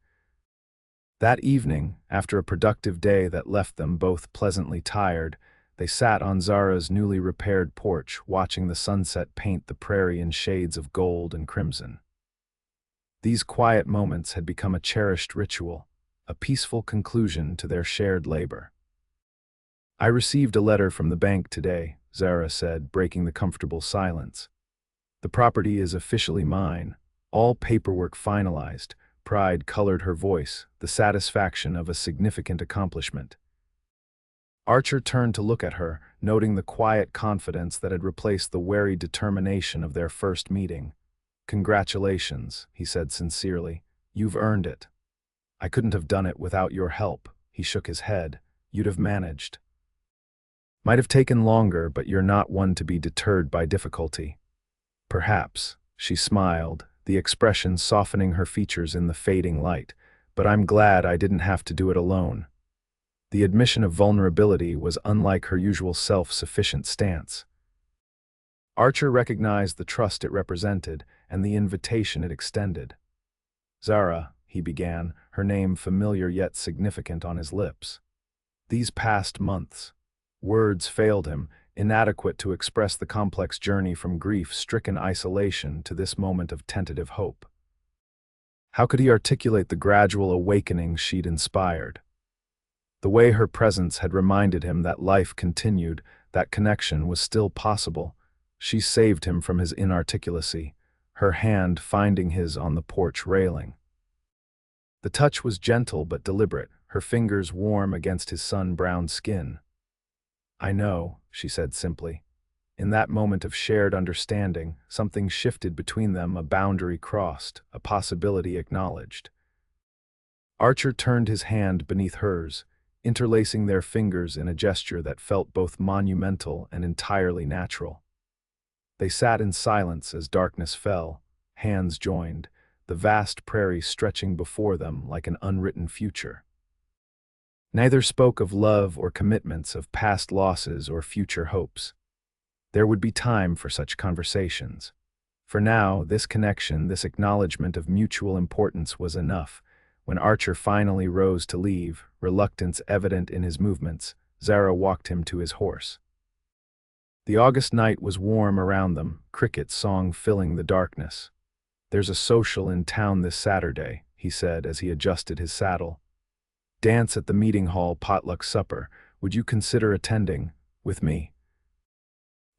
That evening, after a productive day that left them both pleasantly tired, they sat on Zara's newly repaired porch, watching the sunset paint the prairie in shades of gold and crimson. These quiet moments had become a cherished ritual, a peaceful conclusion to their shared labor. "I received a letter from the bank today," Zara said, breaking the comfortable silence. "The property is officially mine, all paperwork finalized." Pride colored her voice, the satisfaction of a significant accomplishment. Archer turned to look at her, noting the quiet confidence that had replaced the wary determination of their first meeting. "Congratulations," he said sincerely. "You've earned it." "I couldn't have done it without your help," he shook his head. "You'd have managed." "Might have taken longer, but you're not one to be deterred by difficulty." "Perhaps," she smiled, the expression softening her features in the fading light, "but I'm glad I didn't have to do it alone." The admission of vulnerability was unlike her usual self-sufficient stance. Archer recognized the trust it represented and the invitation it extended. "Zara," he began, her name familiar yet significant on his lips. "These past months, Words failed him, inadequate to express the complex journey from grief-stricken isolation to this moment of tentative hope. How could he articulate the gradual awakening she'd inspired? The way her presence had reminded him that life continued, that connection was still possible. She saved him from his inarticulacy, her hand finding his on the porch railing. The touch was gentle but deliberate, her fingers warm against his sun-browned skin. "I know," she said simply. In that moment of shared understanding, something shifted between them, a boundary crossed, a possibility acknowledged. Archer turned his hand beneath hers, interlacing their fingers in a gesture that felt both monumental and entirely natural. They sat in silence as darkness fell, hands joined, the vast prairie stretching before them like an unwritten future. Neither spoke of love or commitments, of past losses or future hopes. There would be time for such conversations. For now, this connection, this acknowledgement of mutual importance was enough. When Archer finally rose to leave, reluctance evident in his movements, Zara walked him to his horse. The August night was warm around them, cricket song filling the darkness. "There's a social in town this Saturday," he said as he adjusted his saddle. "Dance at the meeting hall, potluck supper. Would you consider attending with me?"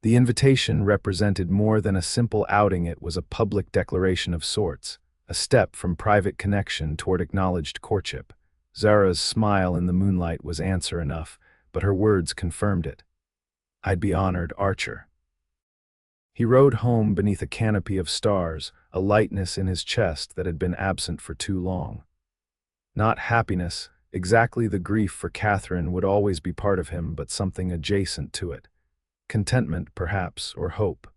The invitation represented more than a simple outing. It was a public declaration of sorts, a step from private connection toward acknowledged courtship. Zara's smile in the moonlight was answer enough, but her words confirmed it. "I'd be honored, Archer." He rode home beneath a canopy of stars, a lightness in his chest that had been absent for too long. Not happiness, exactly the grief for Catherine would always be part of him, but something adjacent to it. Contentment, perhaps, or hope.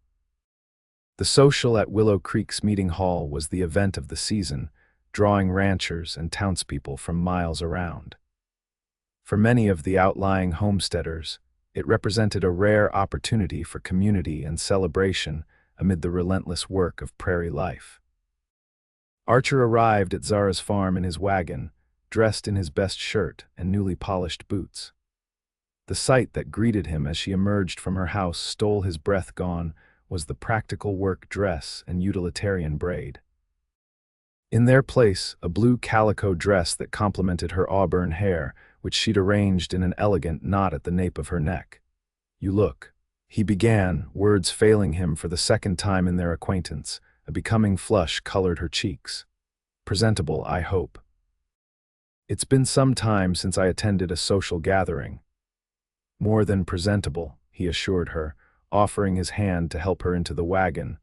The social at Willow Creek's meeting hall was the event of the season, drawing ranchers and townspeople from miles around. For many of the outlying homesteaders, it represented a rare opportunity for community and celebration amid the relentless work of prairie life. Archer arrived at Zara's farm in his wagon, dressed in his best shirt and newly polished boots. The sight that greeted him as she emerged from her house stole his breath. Gone was the practical work dress and utilitarian braid. In their place, a blue calico dress that complemented her auburn hair, which she'd arranged in an elegant knot at the nape of her neck. "You look," he began, words failing him for the second time in their acquaintance. A becoming flush colored her cheeks. "Presentable, I hope." "It's been some time since I attended a social gathering." "More than presentable," he assured her, offering his hand to help her into the wagon.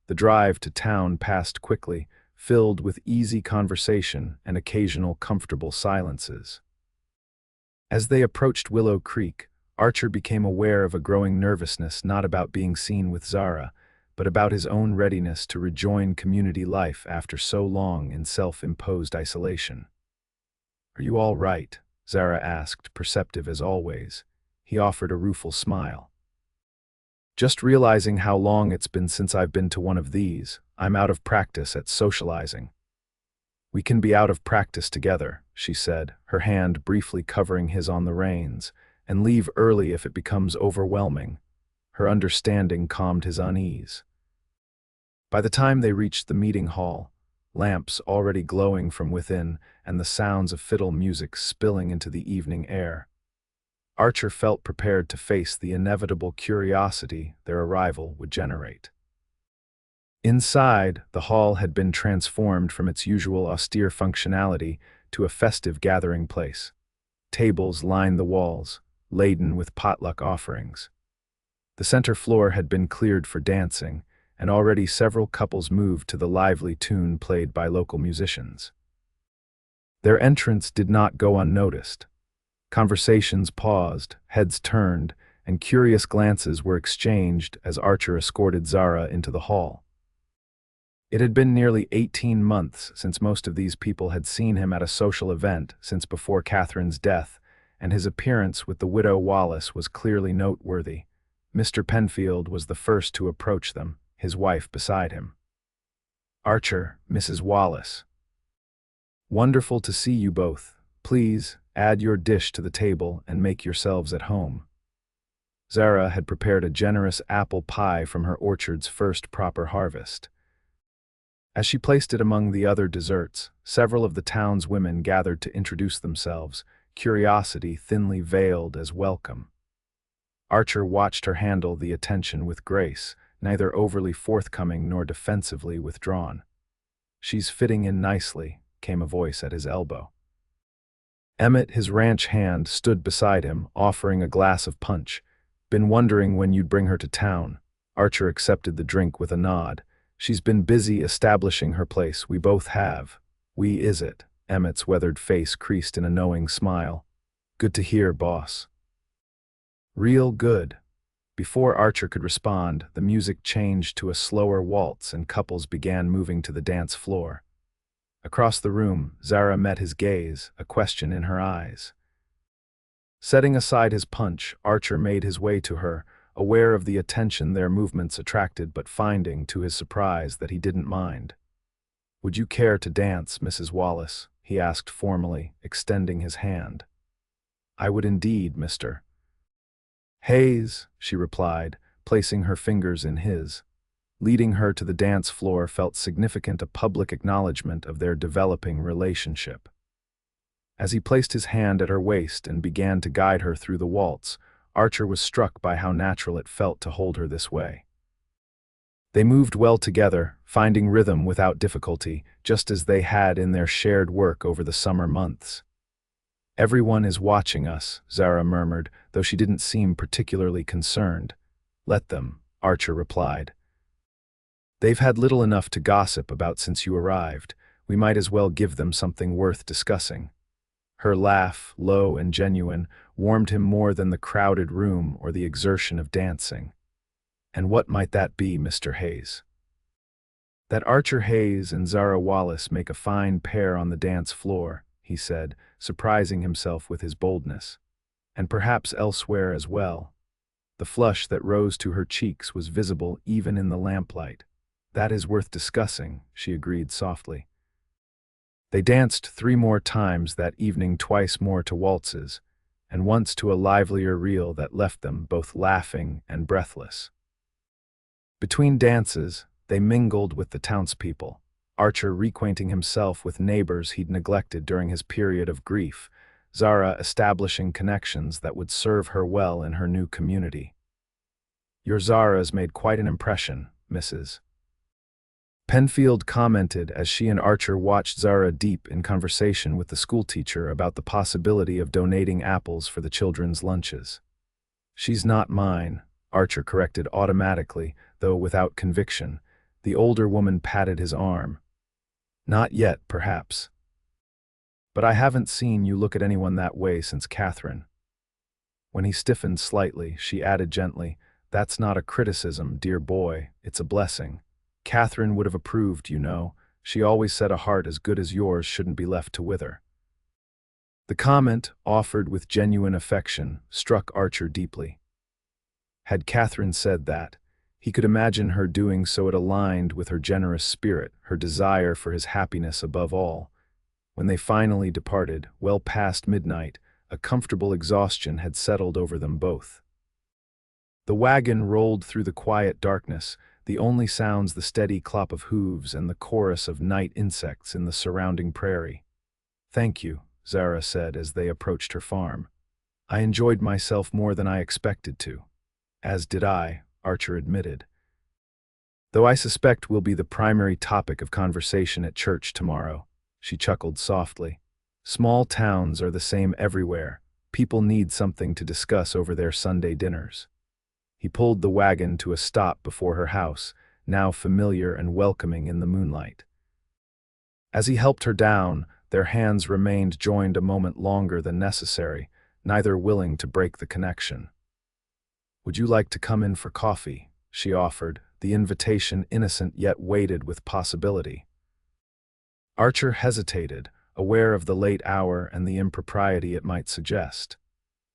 The drive to town passed quickly, filled with easy conversation and occasional comfortable silences. As they approached Willow Creek, Archer became aware of a growing nervousness, not about being seen with Zara, but about his own readiness to rejoin community life after so long in self-imposed isolation. "Are you all right?" Zara asked, perceptive as always. He offered a rueful smile. "Just realizing how long it's been since I've been to one of these. I'm out of practice at socializing." "We can be out of practice together," she said, her hand briefly covering his on the reins, "and leave early if it becomes overwhelming." Her understanding calmed his unease. By the time they reached the meeting hall, lamps already glowing from within and the sounds of fiddle music spilling into the evening air, Archer felt prepared to face the inevitable curiosity their arrival would generate. Inside, the hall had been transformed from its usual austere functionality to a festive gathering place. Tables lined the walls, laden with potluck offerings. The center floor had been cleared for dancing, and already several couples moved to the lively tune played by local musicians. Their entrance did not go unnoticed. Conversations paused, heads turned, and curious glances were exchanged as Archer escorted Zara into the hall. It had been nearly 18 months since most of these people had seen him at a social event since before Catherine's death, and his appearance with the widow Wallace was clearly noteworthy. Mr. Penfield was the first to approach them, his wife beside him. "Archer, Mrs. Wallace. Wonderful to see you both. Please, add your dish to the table and make yourselves at home." Zara had prepared a generous apple pie from her orchard's first proper harvest. As she placed it among the other desserts, several of the town's women gathered to introduce themselves, curiosity thinly veiled as welcome. Archer watched her handle the attention with grace, neither overly forthcoming nor defensively withdrawn. "She's fitting in nicely," came a voice at his elbow. Emmett, his ranch hand, stood beside him, offering a glass of punch. "Been wondering when you'd bring her to town." Archer accepted the drink with a nod. "She's been busy establishing her place, we both have." "We is it?" Emmett's weathered face creased in a knowing smile. "Good to hear, boss." "Real good." Before Archer could respond, the music changed to a slower waltz and couples began moving to the dance floor. Across the room, Zara met his gaze, a question in her eyes. Setting aside his punch, Archer made his way to her, aware of the attention their movements attracted but finding, to his surprise, that he didn't mind. "Would you care to dance, Mrs. Wallace?" he asked formally, extending his hand. "I would indeed, Mr. Hayes," she replied, placing her fingers in his. Leading her to the dance floor felt significant, a public acknowledgement of their developing relationship. As he placed his hand at her waist and began to guide her through the waltz, Archer was struck by how natural it felt to hold her this way. They moved well together, finding rhythm without difficulty, just as they had in their shared work over the summer months. "Everyone is watching us," Zara murmured, though she didn't seem particularly concerned. "Let them," Archer replied. "They've had little enough to gossip about since you arrived. We might as well give them something worth discussing." Her laugh, low and genuine, warmed him more than the crowded room or the exertion of dancing. "And what might that be, Mr. Hayes?" "That Archer Hayes and Zara Wallace make a fine pair on the dance floor," he said, surprising himself with his boldness. "And perhaps elsewhere as well." The flush that rose to her cheeks was visible even in the lamplight. "That is worth discussing," she agreed softly. They danced 3 more times that evening, twice more to waltzes, and once to a livelier reel that left them both laughing and breathless. Between dances, they mingled with the townspeople, Archer reacquainting himself with neighbors he'd neglected during his period of grief, Zara establishing connections that would serve her well in her new community. "Your Zara's made quite an impression, Mrs. Penfield commented as she and Archer watched Zara deep in conversation with the schoolteacher about the possibility of donating apples for the children's lunches. "She's not mine," Archer corrected automatically, though without conviction. The older woman patted his arm. "Not yet, perhaps. But I haven't seen you look at anyone that way since Catherine." When he stiffened slightly, she added gently, "That's not a criticism, dear boy, it's a blessing. Catherine would have approved, you know. She always said a heart as good as yours shouldn't be left to wither." The comment, offered with genuine affection, struck Archer deeply. Had Catherine said that, he could imagine her doing so. It aligned with her generous spirit, her desire for his happiness above all. When they finally departed, well past midnight, a comfortable exhaustion had settled over them both. The wagon rolled through the quiet darkness, the only sounds the steady clop of hooves and the chorus of night insects in the surrounding prairie. "Thank you," Zara said as they approached her farm. "I enjoyed myself more than I expected to." "As did I," Archer admitted. "Though I suspect we'll be the primary topic of conversation at church tomorrow." She chuckled softly. "Small towns are the same everywhere. People need something to discuss over their Sunday dinners." He pulled the wagon to a stop before her house, now familiar and welcoming in the moonlight. As he helped her down, their hands remained joined a moment longer than necessary, neither willing to break the connection. "Would you like to come in for coffee?" she offered, the invitation innocent yet weighted with possibility. Archer hesitated, aware of the late hour and the impropriety it might suggest.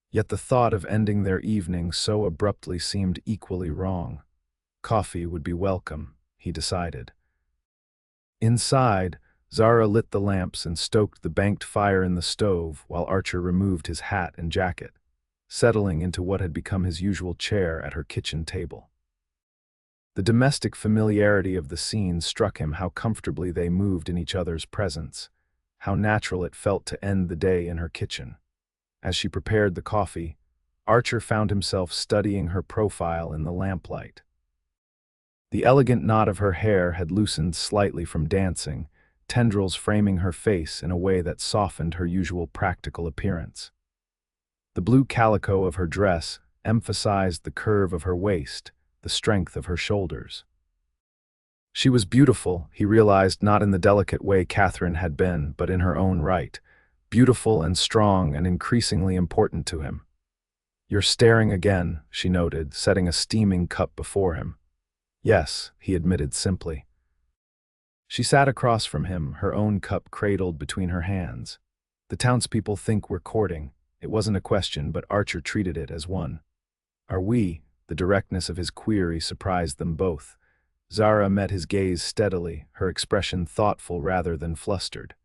Yet the thought of ending their evening so abruptly seemed equally wrong. Coffee would be welcome, he decided. Inside, Zara lit the lamps and stoked the banked fire in the stove while Archer removed his hat and jacket. settling into what had become his usual chair at her kitchen table. The domestic familiarity of the scene struck him how comfortably they moved in each other's presence, how natural it felt to end the day in her kitchen. As she prepared the coffee, Archer found himself studying her profile in the lamplight. The elegant knot of her hair had loosened slightly from dancing, tendrils framing her face in a way that softened her usual practical appearance. The blue calico of her dress emphasized the curve of her waist, the strength of her shoulders. She was beautiful, he realized, not in the delicate way Catherine had been, but in her own right, beautiful and strong and increasingly important to him. "You're staring again," she noted, setting a steaming cup before him. "Yes," he admitted simply. She sat across from him, her own cup cradled between her hands. "The townspeople think we're courting." It wasn't a question, but Archer treated it as one. "Are we?" The directness of his query surprised them both. Zara met his gaze steadily, her expression thoughtful rather than flustered.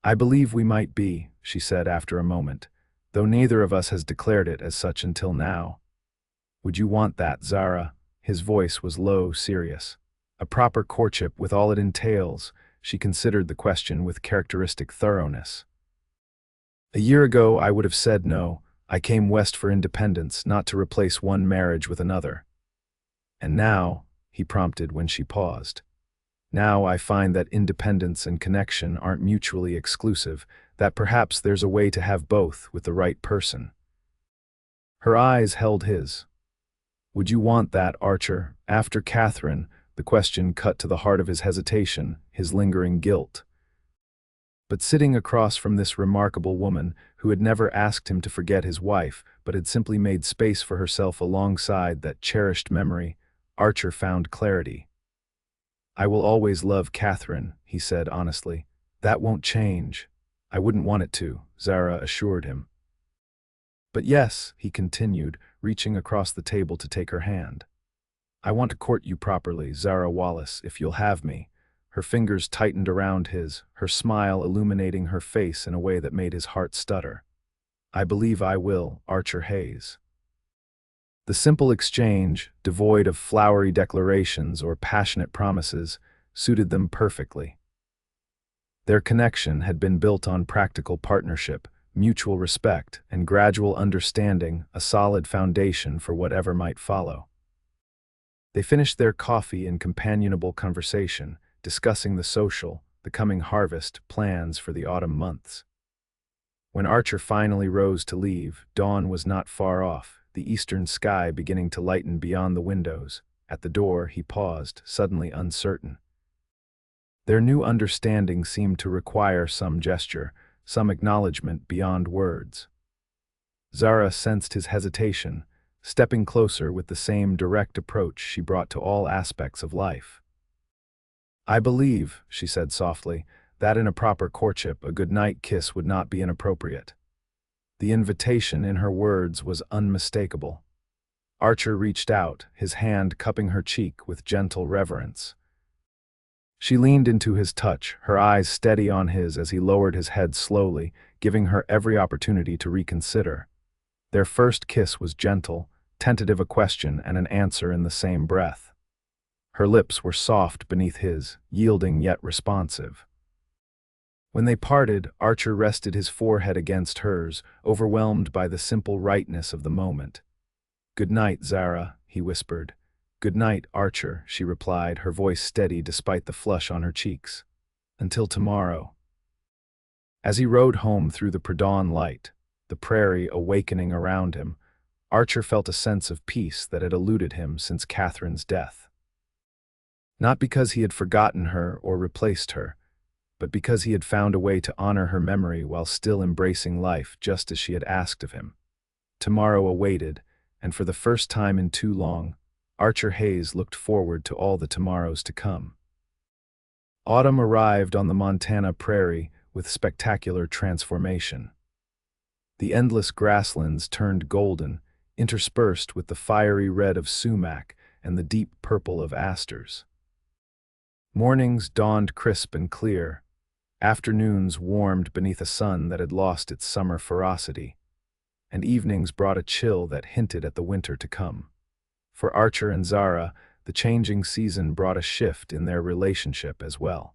"I believe we might be," she said after a moment, "though neither of us has declared it as such until now." "Would you want that, Zara?" His voice was low, serious. A proper courtship with all it entails. She considered the question with characteristic thoroughness. "A year ago I would have said no. I came west for independence, not to replace one marriage with another." "And now," he prompted when she paused, "now I find that independence and connection aren't mutually exclusive, that perhaps there's a way to have both with the right person." Her eyes held his. "Would you want that, Archer?" After Catherine, the question cut to the heart of his hesitation, his lingering guilt. But sitting across from this remarkable woman, who had never asked him to forget his wife, but had simply made space for herself alongside that cherished memory, Archer found clarity. "I will always love Catherine," he said honestly. "That won't change." "I wouldn't want it to," Zara assured him. "But yes," he continued, reaching across the table to take her hand. "I want to court you properly, Zara Wallace, if you'll have me." Her fingers tightened around his, her smile illuminating her face in a way that made his heart stutter. "I believe I will, Archer Hayes." The simple exchange, devoid of flowery declarations or passionate promises, suited them perfectly. Their connection had been built on practical partnership, mutual respect, and gradual understanding, a solid foundation for whatever might follow. They finished their coffee in companionable conversation, discussing the social, the coming harvest, plans for the autumn months. When Archer finally rose to leave, dawn was not far off, the eastern sky beginning to lighten beyond the windows. At the door, he paused, suddenly uncertain. Their new understanding seemed to require some gesture, some acknowledgement beyond words. Zara sensed his hesitation, stepping closer with the same direct approach she brought to all aspects of life. "I believe," she said softly, "that in a proper courtship a goodnight kiss would not be inappropriate." The invitation in her words was unmistakable. Archer reached out, his hand cupping her cheek with gentle reverence. She leaned into his touch, her eyes steady on his as he lowered his head slowly, giving her every opportunity to reconsider. Their first kiss was gentle, tentative, a question and an answer in the same breath. Her lips were soft beneath his, yielding yet responsive. When they parted, Archer rested his forehead against hers, overwhelmed by the simple rightness of the moment. "Good night, Zara," he whispered. "Good night, Archer," she replied, her voice steady despite the flush on her cheeks. "Until tomorrow." As he rode home through the pre-dawn light, the prairie awakening around him, Archer felt a sense of peace that had eluded him since Catherine's death. Not because he had forgotten her or replaced her, but because he had found a way to honor her memory while still embracing life just as she had asked of him. Tomorrow awaited, and for the first time in too long, Archer Hayes looked forward to all the tomorrows to come. Autumn arrived on the Montana prairie with spectacular transformation. The endless grasslands turned golden, interspersed with the fiery red of sumac and the deep purple of asters. Mornings dawned crisp and clear, afternoons warmed beneath a sun that had lost its summer ferocity. and evenings brought a chill that hinted at the winter to come. For Archer and Zara, the changing season brought a shift in their relationship as well.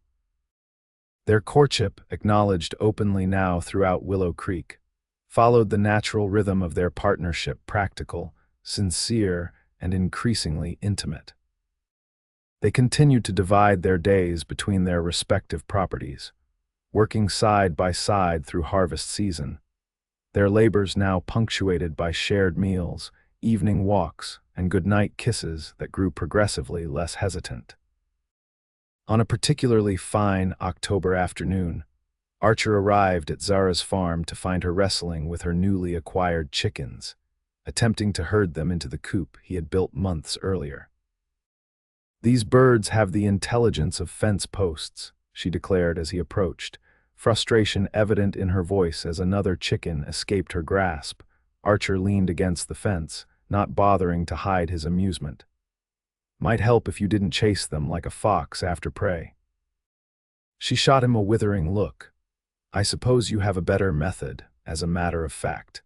Their courtship, acknowledged openly now throughout Willow Creek, followed the natural rhythm of their partnership, practical, sincere, and increasingly intimate. They continued to divide their days between their respective properties, working side by side through harvest season, their labors now punctuated by shared meals, evening walks, and goodnight kisses that grew progressively less hesitant. On a particularly fine October afternoon, Archer arrived at Zara's farm to find her wrestling with her newly acquired chickens, attempting to herd them into the coop he had built months earlier. "These birds have the intelligence of fence posts," she declared as he approached, frustration evident in her voice as another chicken escaped her grasp. Archer leaned against the fence, not bothering to hide his amusement. "Might help if you didn't chase them like a fox after prey." She shot him a withering look. "I suppose you have a better method, as a matter of fact."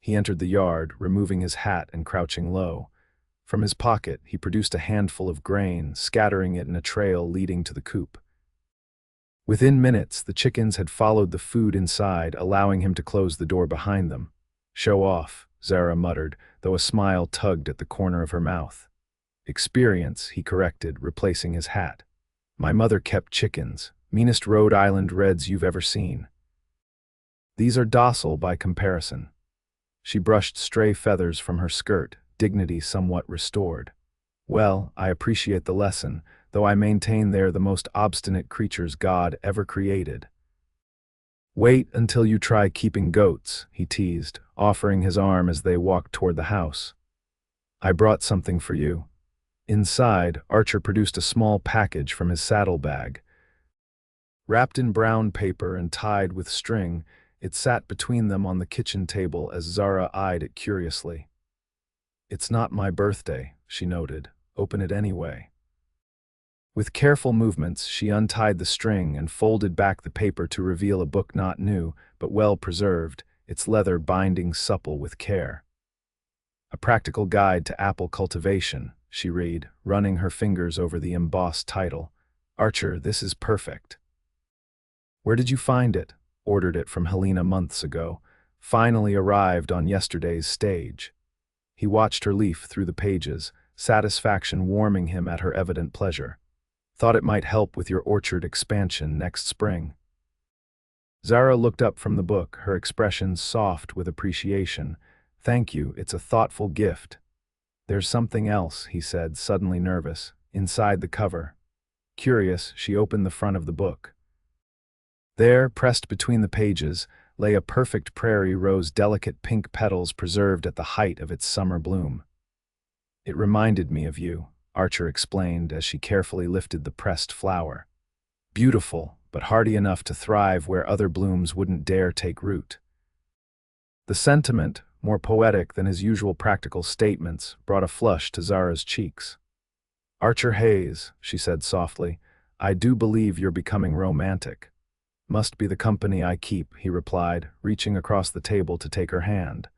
He entered the yard, removing his hat and crouching low. From his pocket, he produced a handful of grain, scattering it in a trail leading to the coop. Within minutes, the chickens had followed the food inside, allowing him to close the door behind them. "Show off," Zara muttered, though a smile tugged at the corner of her mouth. "Experience," he corrected, replacing his hat. "My mother kept chickens, meanest Rhode Island Reds you've ever seen. These are docile by comparison." She brushed stray feathers from her skirt, dignity somewhat restored. "Well, I appreciate the lesson, though I maintain they're the most obstinate creatures God ever created." "Wait until you try keeping goats," he teased, offering his arm as they walked toward the house. "I brought something for you." Inside, Archer produced a small package from his saddlebag. Wrapped in brown paper and tied with string, it sat between them on the kitchen table as Zara eyed it curiously. "It's not my birthday," she noted. "Open it anyway." With careful movements, she untied the string and folded back the paper to reveal a book not new, but well preserved, its leather binding supple with care. "A Practical Guide to Apple Cultivation," she read, running her fingers over the embossed title. "Archer, this is perfect." "Where did you find it?" "Ordered it from Helena months ago. Finally arrived on yesterday's stage." He watched her leaf through the pages, satisfaction warming him at her evident pleasure. "Thought it might help with your orchard expansion next spring." Zara looked up from the book, her expression soft with appreciation. "Thank you, it's a thoughtful gift." "There's something else," he said, suddenly nervous, inside the cover. Curious, she opened the front of the book. There, pressed between the pages, lay a perfect prairie rose, delicate pink petals preserved at the height of its summer bloom. "It reminded me of you," Archer explained as she carefully lifted the pressed flower. "Beautiful, but hardy enough to thrive where other blooms wouldn't dare take root." The sentiment, more poetic than his usual practical statements, brought a flush to Zara's cheeks. "Archer Hayes," she said softly, "I do believe you're becoming romantic." "Must be the company I keep," he replied, reaching across the table to take her hand.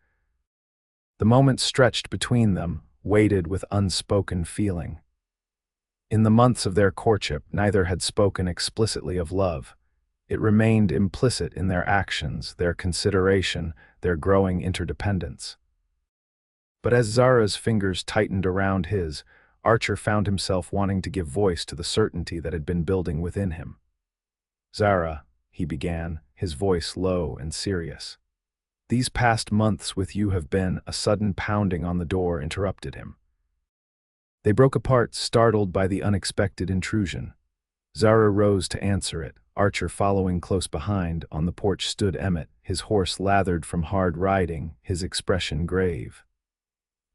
The moment stretched between them, weighted with unspoken feeling. In the months of their courtship, neither had spoken explicitly of love. It remained implicit in their actions, their consideration, their growing interdependence. But as Zara's fingers tightened around his, Archer found himself wanting to give voice to the certainty that had been building within him. "Zara," he began, his voice low and serious. "These past months with you have been—" A sudden pounding on the door interrupted him. They broke apart, startled by the unexpected intrusion. Zara rose to answer it, Archer following close behind. On the porch stood Emmett, his horse lathered from hard riding, his expression grave.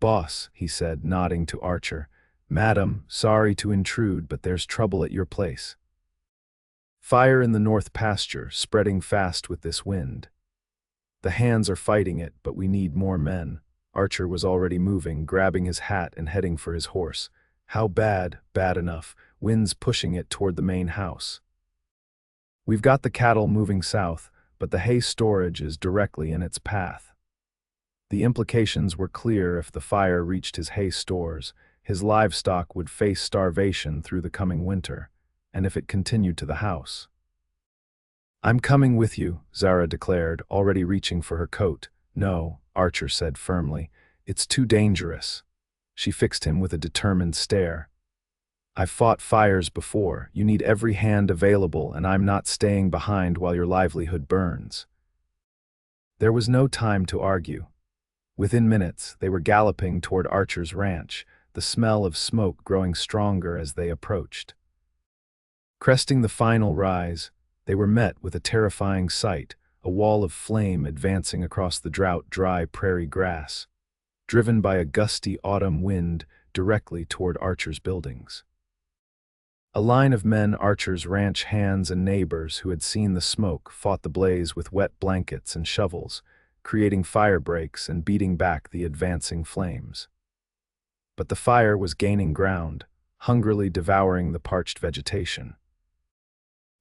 "Boss," he said, nodding to Archer. "Madam, sorry to intrude, but there's trouble at your place. Fire in the north pasture, spreading fast with this wind. The hands are fighting it, but we need more men." Archer was already moving, grabbing his hat and heading for his horse. "How bad?" "Bad enough. Wind's pushing it toward the main house. We've got the cattle moving south, but the hay storage is directly in its path." The implications were clear. If the fire reached his hay stores, his livestock would face starvation through the coming winter, and if it continued to the house. "I'm coming with you," Zara declared, already reaching for her coat. "No," Archer said firmly. "It's too dangerous." She fixed him with a determined stare. "I've fought fires before. You need every hand available, and I'm not staying behind while your livelihood burns." There was no time to argue. Within minutes, they were galloping toward Archer's ranch, the smell of smoke growing stronger as they approached. Cresting the final rise, they were met with a terrifying sight, a wall of flame advancing across the drought-dry prairie grass, driven by a gusty autumn wind directly toward Archer's buildings. A line of men, Archer's ranch hands and neighbors who had seen the smoke, fought the blaze with wet blankets and shovels, creating fire breaks and beating back the advancing flames. But the fire was gaining ground, hungrily devouring the parched vegetation.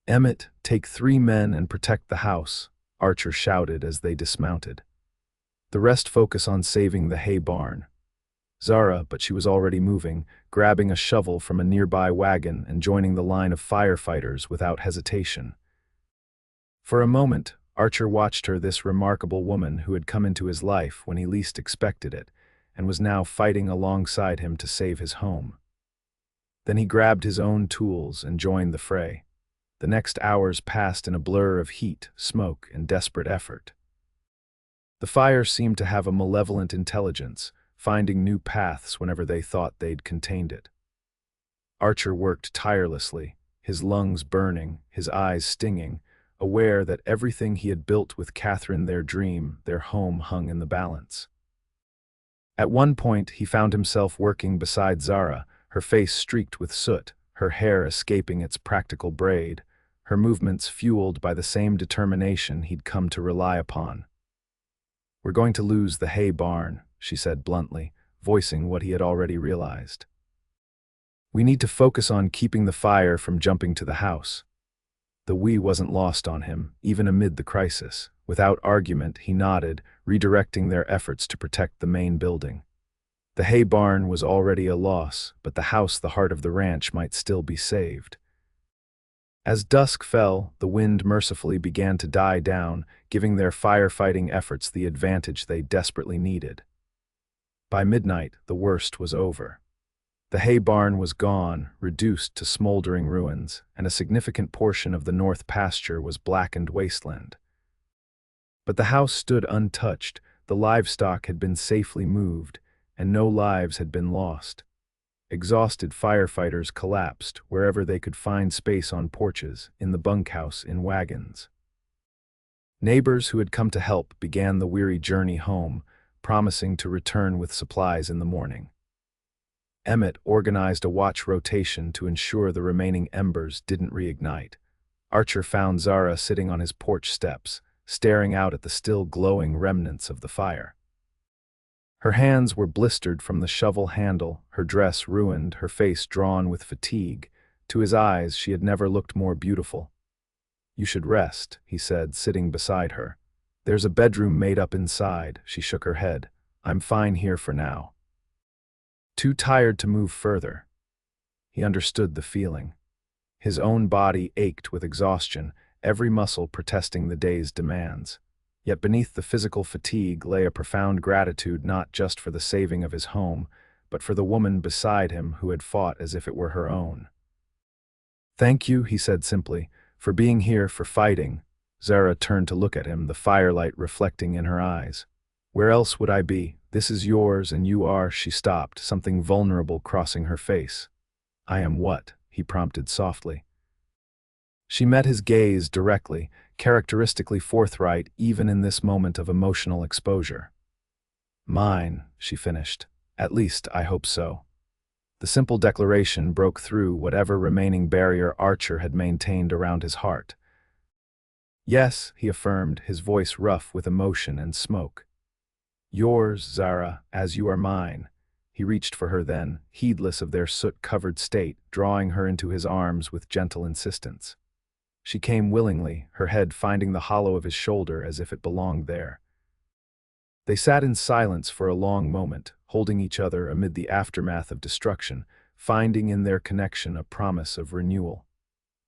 "Emmett, take 3 men and protect the house," Archer shouted as they dismounted. "The rest focus on saving the hay barn." Zara, but she was already moving, grabbing a shovel from a nearby wagon and joining the line of firefighters without hesitation. For a moment, Archer watched her, this remarkable woman who had come into his life when he least expected it, and was now fighting alongside him to save his home. Then he grabbed his own tools and joined the fray. The next hours passed in a blur of heat, smoke, and desperate effort. The fire seemed to have a malevolent intelligence, finding new paths whenever they thought they'd contained it. Archer worked tirelessly, his lungs burning, his eyes stinging, aware that everything he had built with Catherine, their dream, their home, hung in the balance. At one point, he found himself working beside Zara, her face streaked with soot, her hair escaping its practical braid, her movements fueled by the same determination he'd come to rely upon. "We're going to lose the hay barn," she said bluntly, voicing what he had already realized. "We need to focus on keeping the fire from jumping to the house." The "we" wasn't lost on him, even amid the crisis. Without argument, he nodded, redirecting their efforts to protect the main building. The hay barn was already a loss, but the house, the heart of the ranch, might still be saved. As dusk fell, the wind mercifully began to die down, giving their firefighting efforts the advantage they desperately needed. By midnight, the worst was over. The hay barn was gone, reduced to smoldering ruins, and a significant portion of the north pasture was blackened wasteland. But the house stood untouched, the livestock had been safely moved, and no lives had been lost. Exhausted firefighters collapsed wherever they could find space, on porches, in the bunkhouse, in wagons. Neighbors who had come to help began the weary journey home, promising to return with supplies in the morning. Emmett organized a watch rotation to ensure the remaining embers didn't reignite. Archer found Zara sitting on his porch steps, staring out at the still glowing remnants of the fire. Her hands were blistered from the shovel handle, her dress ruined, her face drawn with fatigue. To his eyes, she had never looked more beautiful. "You should rest," he said, sitting beside her. "There's a bedroom made up inside." She shook her head. "I'm fine here for now." Too tired to move further. He understood the feeling. His own body ached with exhaustion, every muscle protesting the day's demands. Yet beneath the physical fatigue lay a profound gratitude, not just for the saving of his home, but for the woman beside him who had fought as if it were her own. "Thank you," he said simply, "for being here, for fighting." Zara turned to look at him, the firelight reflecting in her eyes. "Where else would I be? This is yours, and you are—" She stopped, something vulnerable crossing her face. "I am what?" he prompted softly. She met his gaze directly, characteristically forthright even in this moment of emotional exposure. "Mine," she finished. "At least, I hope so." The simple declaration broke through whatever remaining barrier Archer had maintained around his heart. "Yes," he affirmed, his voice rough with emotion and smoke. "Yours, Zara, as you are mine." He reached for her then, heedless of their soot-covered state, drawing her into his arms with gentle insistence. She came willingly, her head finding the hollow of his shoulder as if it belonged there. They sat in silence for a long moment, holding each other amid the aftermath of destruction, finding in their connection a promise of renewal.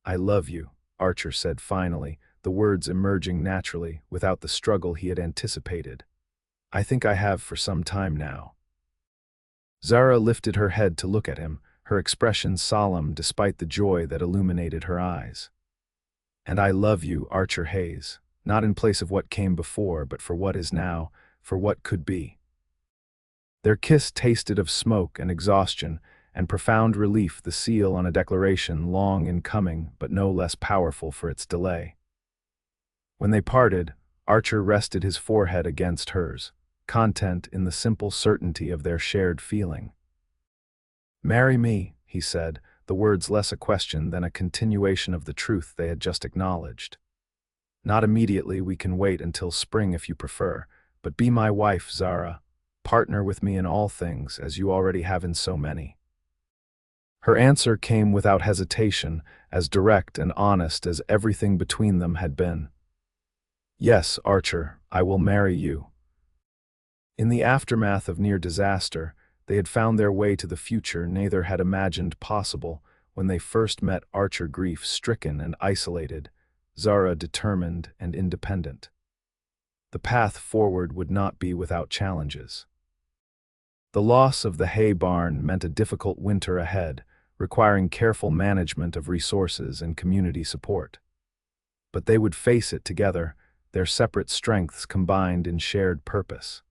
"I love you," Archer said finally, the words emerging naturally, without the struggle he had anticipated. "I think I have for some time now." Zara lifted her head to look at him, her expression solemn despite the joy that illuminated her eyes. "And I love you, Archer Hayes, not in place of what came before, but for what is now, for what could be." Their kiss tasted of smoke and exhaustion, and profound relief, the seal on a declaration long in coming but no less powerful for its delay. When they parted, Archer rested his forehead against hers, content in the simple certainty of their shared feeling. "Marry me," he said, the words less a question than a continuation of the truth they had just acknowledged. "Not immediately, we can wait until spring if you prefer, but be my wife, Zara. Partner with me in all things, as you already have in so many." Her answer came without hesitation, as direct and honest as everything between them had been. "Yes, Archer, I will marry you." In the aftermath of near disaster, they had found their way to the future neither had imagined possible when they first met Archer, grief-stricken and isolated, Zara determined and independent. The path forward would not be without challenges. The loss of the hay barn meant a difficult winter ahead, requiring careful management of resources and community support. But they would face it together, their separate strengths combined in shared purpose.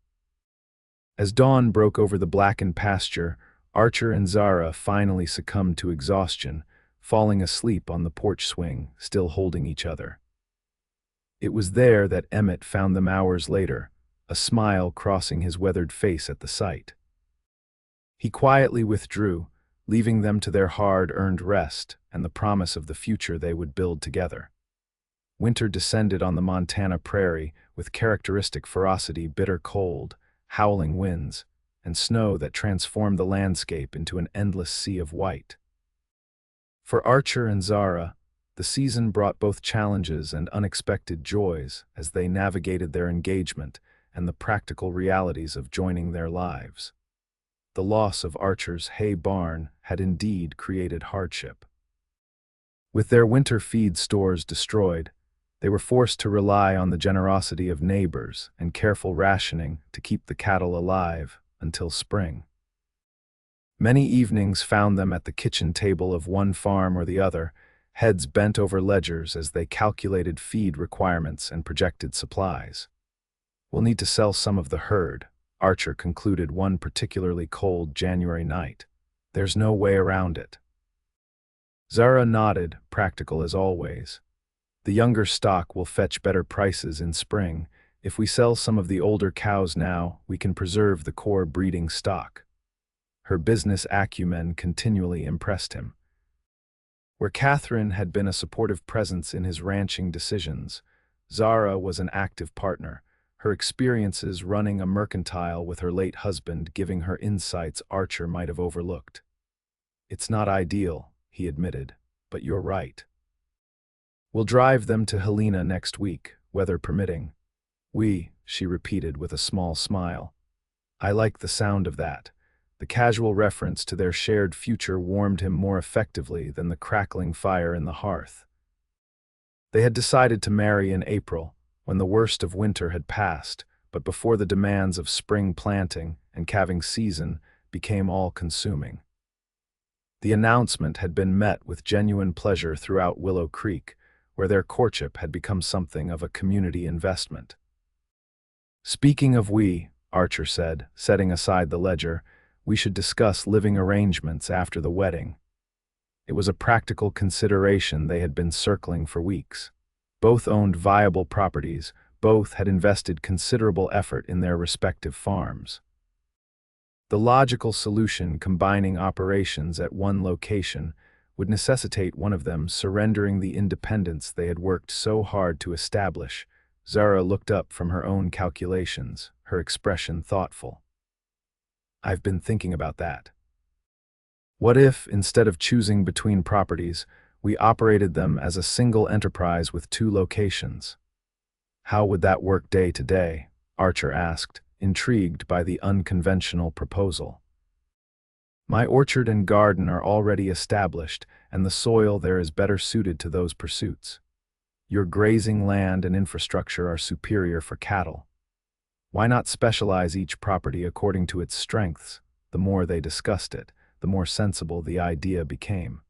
As dawn broke over the blackened pasture, Archer and Zara finally succumbed to exhaustion, falling asleep on the porch swing, still holding each other. It was there that Emmett found them hours later, a smile crossing his weathered face at the sight. He quietly withdrew, leaving them to their hard-earned rest and the promise of the future they would build together. Winter descended on the Montana prairie with characteristic ferocity, bitter cold, howling winds, and snow that transformed the landscape into an endless sea of white. For Archer and Zara, the season brought both challenges and unexpected joys as they navigated their engagement and the practical realities of joining their lives. The loss of Archer's hay barn had indeed created hardship. With their winter feed stores destroyed, they were forced to rely on the generosity of neighbors and careful rationing to keep the cattle alive until spring. Many evenings found them at the kitchen table of one farm or the other, heads bent over ledgers as they calculated feed requirements and projected supplies. "We'll need to sell some of the herd," Archer concluded one particularly cold January night. "There's no way around it." Zara nodded, practical as always. "The younger stock will fetch better prices in spring. If we sell some of the older cows now, we can preserve the core breeding stock." Her business acumen continually impressed him. Where Catherine had been a supportive presence in his ranching decisions, Zara was an active partner, her experiences running a mercantile with her late husband giving her insights Archer might have overlooked. "It's not ideal," he admitted, "but you're right. We'll drive them to Helena next week, weather permitting." She repeated with a small smile. I like the sound of that. The casual reference to their shared future warmed him more effectively than the crackling fire in the hearth. They had decided to marry in April, when the worst of winter had passed, but before the demands of spring planting and calving season became all-consuming. The announcement had been met with genuine pleasure throughout Willow Creek, where their courtship had become something of a community investment. "Speaking of Archer said, setting aside the ledger, "we should discuss living arrangements after the wedding." It was a practical consideration they had been circling for weeks. Both owned viable properties, both had invested considerable effort in their respective farms. The logical solution, combining operations at one location, would necessitate one of them surrendering the independence they had worked so hard to establish. Zara looked up from her own calculations, her expression thoughtful. "I've been thinking about that. What if, instead of choosing between properties, we operated them as a single enterprise with two locations?" "How would that work day to day?" Archer asked, intrigued by the unconventional proposal. My orchard and garden are already established, and the soil there is better suited to those pursuits. Your grazing land and infrastructure are superior for cattle. Why not specialize each property according to its strengths? The more they discussed it, the more sensible the idea became.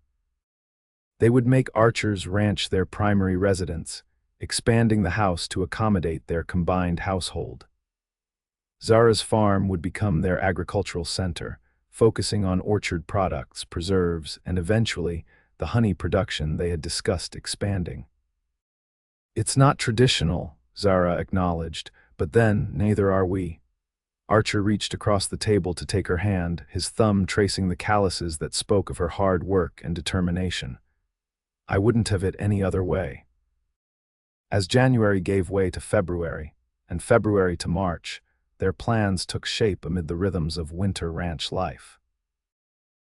They would make Archer's ranch their primary residence, expanding the house to accommodate their combined household. Zara's farm would become their agricultural center, focusing on orchard products, preserves, and eventually, the honey production they had discussed expanding. It's not traditional, Zara acknowledged, but then, neither are we. Archer reached across the table to take her hand, his thumb tracing the calluses that spoke of her hard work and determination. I wouldn't have it any other way. As January gave way to February, and February to March, their plans took shape amid the rhythms of winter ranch life.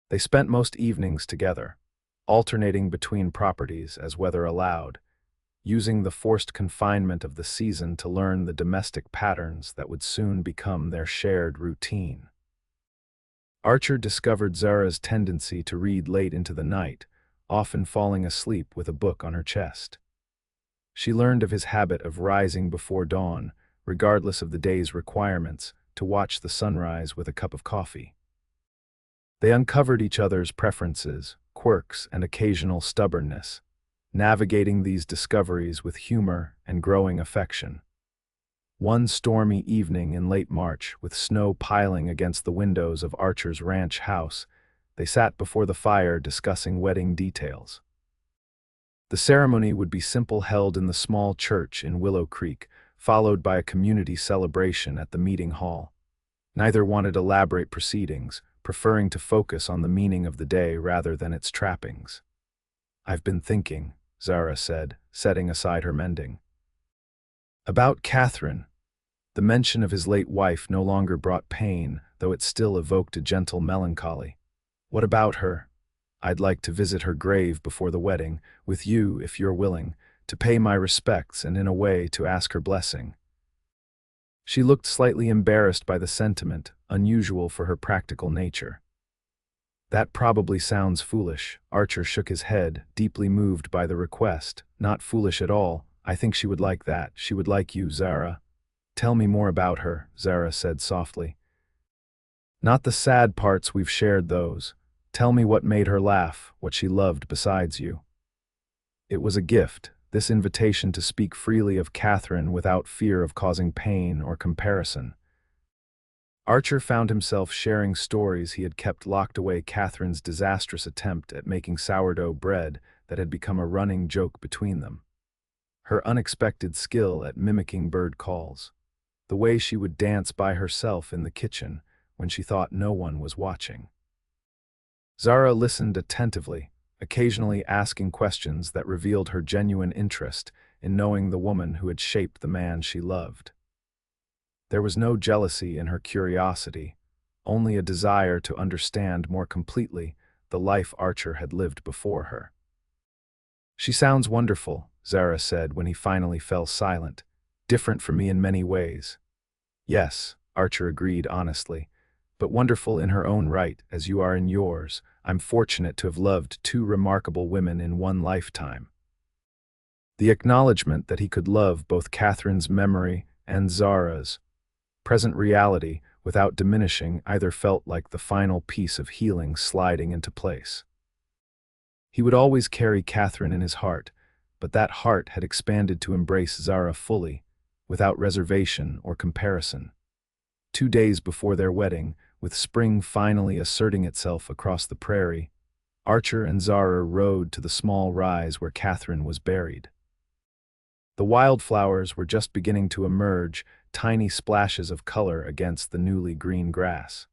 They spent most evenings together, alternating between properties as weather allowed, using the forced confinement of the season to learn the domestic patterns that would soon become their shared routine. Archer discovered Zara's tendency to read late into the night, often falling asleep with a book on her chest. She learned of his habit of rising before dawn, regardless of the day's requirements, to watch the sunrise with a cup of coffee. They uncovered each other's preferences, quirks, and occasional stubbornness, navigating these discoveries with humor and growing affection. One stormy evening in late March, with snow piling against the windows of Archer's ranch house, they sat before the fire discussing wedding details. The ceremony would be simple, held in the small church in Willow Creek, followed by a community celebration at the meeting hall. Neither wanted elaborate proceedings, preferring to focus on the meaning of the day rather than its trappings. "I've been thinking," Zara said, setting aside her mending. "About Catherine." The mention of his late wife no longer brought pain, though it still evoked a gentle melancholy. "What about her? I'd like to visit her grave before the wedding, with you if you're willing, to pay my respects and in a way to ask her blessing." She looked slightly embarrassed by the sentiment, unusual for her practical nature. "That probably sounds foolish." Archer shook his head, deeply moved by the request. "Not foolish at all. I think she would like that. She would like you, Zara." "Tell me more about her," Zara said softly. "Not the sad parts, we've shared those. Tell me what made her laugh, what she loved besides you." It was a gift, this invitation to speak freely of Catherine without fear of causing pain or comparison. Archer found himself sharing stories he had kept locked away. Catherine's disastrous attempt at making sourdough bread that had become a running joke between them. Her unexpected skill at mimicking bird calls. The way she would dance by herself in the kitchen when she thought no one was watching. Zara listened attentively, occasionally asking questions that revealed her genuine interest in knowing the woman who had shaped the man she loved. There was no jealousy in her curiosity, only a desire to understand more completely the life Archer had lived before her. "She sounds wonderful," Zara said when he finally fell silent. "Different from me in many ways." "Yes," Archer agreed honestly, "but wonderful in her own right, as you are in yours. I'm fortunate to have loved two remarkable women in one lifetime." The acknowledgement that he could love both Catherine's memory and Zara's present reality without diminishing either felt like the final piece of healing sliding into place. He would always carry Catherine in his heart, but that heart had expanded to embrace Zara fully, without reservation or comparison. 2 days before their wedding, with spring finally asserting itself across the prairie, Archer and Zara rode to the small rise where Catherine was buried. The wildflowers were just beginning to emerge, tiny splashes of color against the newly green grass.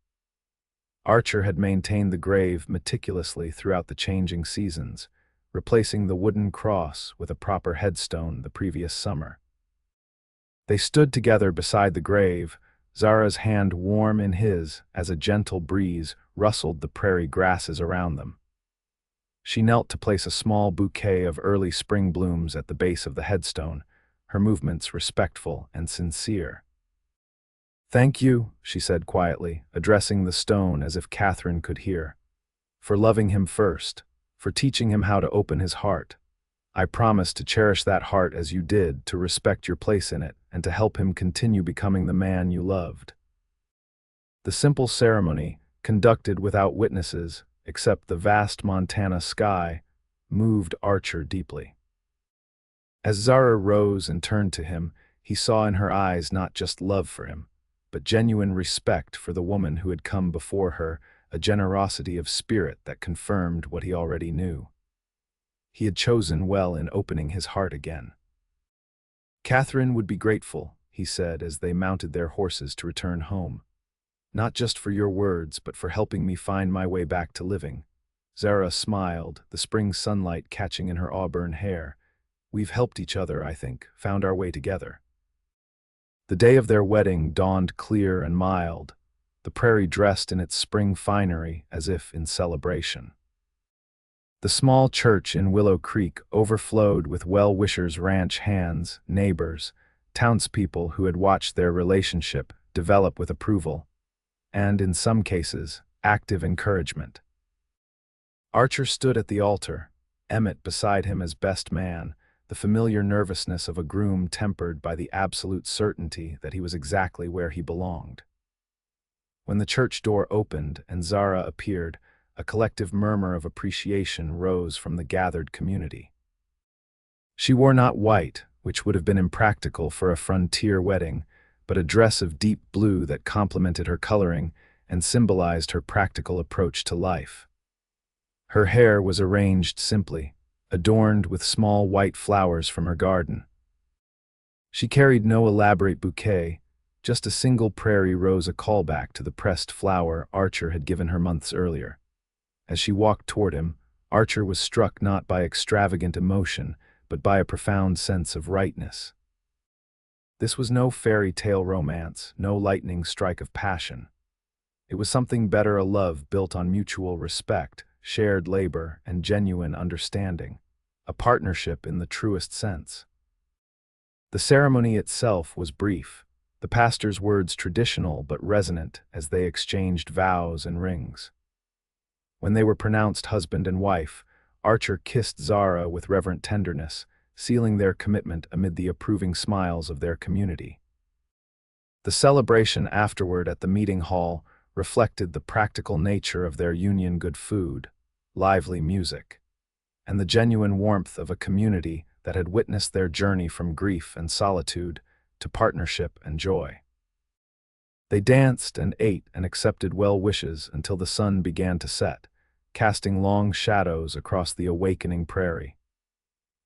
Archer had maintained the grave meticulously throughout the changing seasons, replacing the wooden cross with a proper headstone the previous summer. They stood together beside the grave, Zara's hand warm in his as a gentle breeze rustled the prairie grasses around them. She knelt to place a small bouquet of early spring blooms at the base of the headstone, her movements respectful and sincere. "Thank you," she said quietly, addressing the stone as if Catherine could hear, "for loving him first, for teaching him how to open his heart. I promise to cherish that heart as you did, to respect your place in it, and to help him continue becoming the man you loved." The simple ceremony, conducted without witnesses, except the vast Montana sky, moved Archer deeply. As Zara rose and turned to him, he saw in her eyes not just love for him, but genuine respect for the woman who had come before her, a generosity of spirit that confirmed what he already knew. He had chosen well in opening his heart again. "Catherine would be grateful," he said as they mounted their horses to return home. "Not just for your words, but for helping me find my way back to living." Zara smiled, the spring sunlight catching in her auburn hair. "We've helped each other, I think, found our way together." The day of their wedding dawned clear and mild, the prairie dressed in its spring finery as if in celebration. The small church in Willow Creek overflowed with well-wishers, ranch hands, neighbors, townspeople who had watched their relationship develop with approval, and, in some cases, active encouragement. Archer stood at the altar, Emmett beside him as best man, the familiar nervousness of a groom tempered by the absolute certainty that he was exactly where he belonged. When the church door opened and Zara appeared, a collective murmur of appreciation rose from the gathered community. She wore not white, which would have been impractical for a frontier wedding, but a dress of deep blue that complemented her coloring and symbolized her practical approach to life. Her hair was arranged simply, adorned with small white flowers from her garden. She carried no elaborate bouquet, just a single prairie rose, a callback to the pressed flower Archer had given her months earlier. As she walked toward him, Archer was struck not by extravagant emotion, but by a profound sense of rightness. This was no fairy tale romance, no lightning strike of passion. It was something better, a love built on mutual respect, shared labor, and genuine understanding, a partnership in the truest sense. The ceremony itself was brief, the pastor's words traditional but resonant as they exchanged vows and rings. When they were pronounced husband and wife, Archer kissed Zara with reverent tenderness, sealing their commitment amid the approving smiles of their community. The celebration afterward at the meeting hall reflected the practical nature of their union: good food, lively music, and the genuine warmth of a community that had witnessed their journey from grief and solitude to partnership and joy. They danced and ate and accepted well wishes until the sun began to set, casting long shadows across the awakening prairie.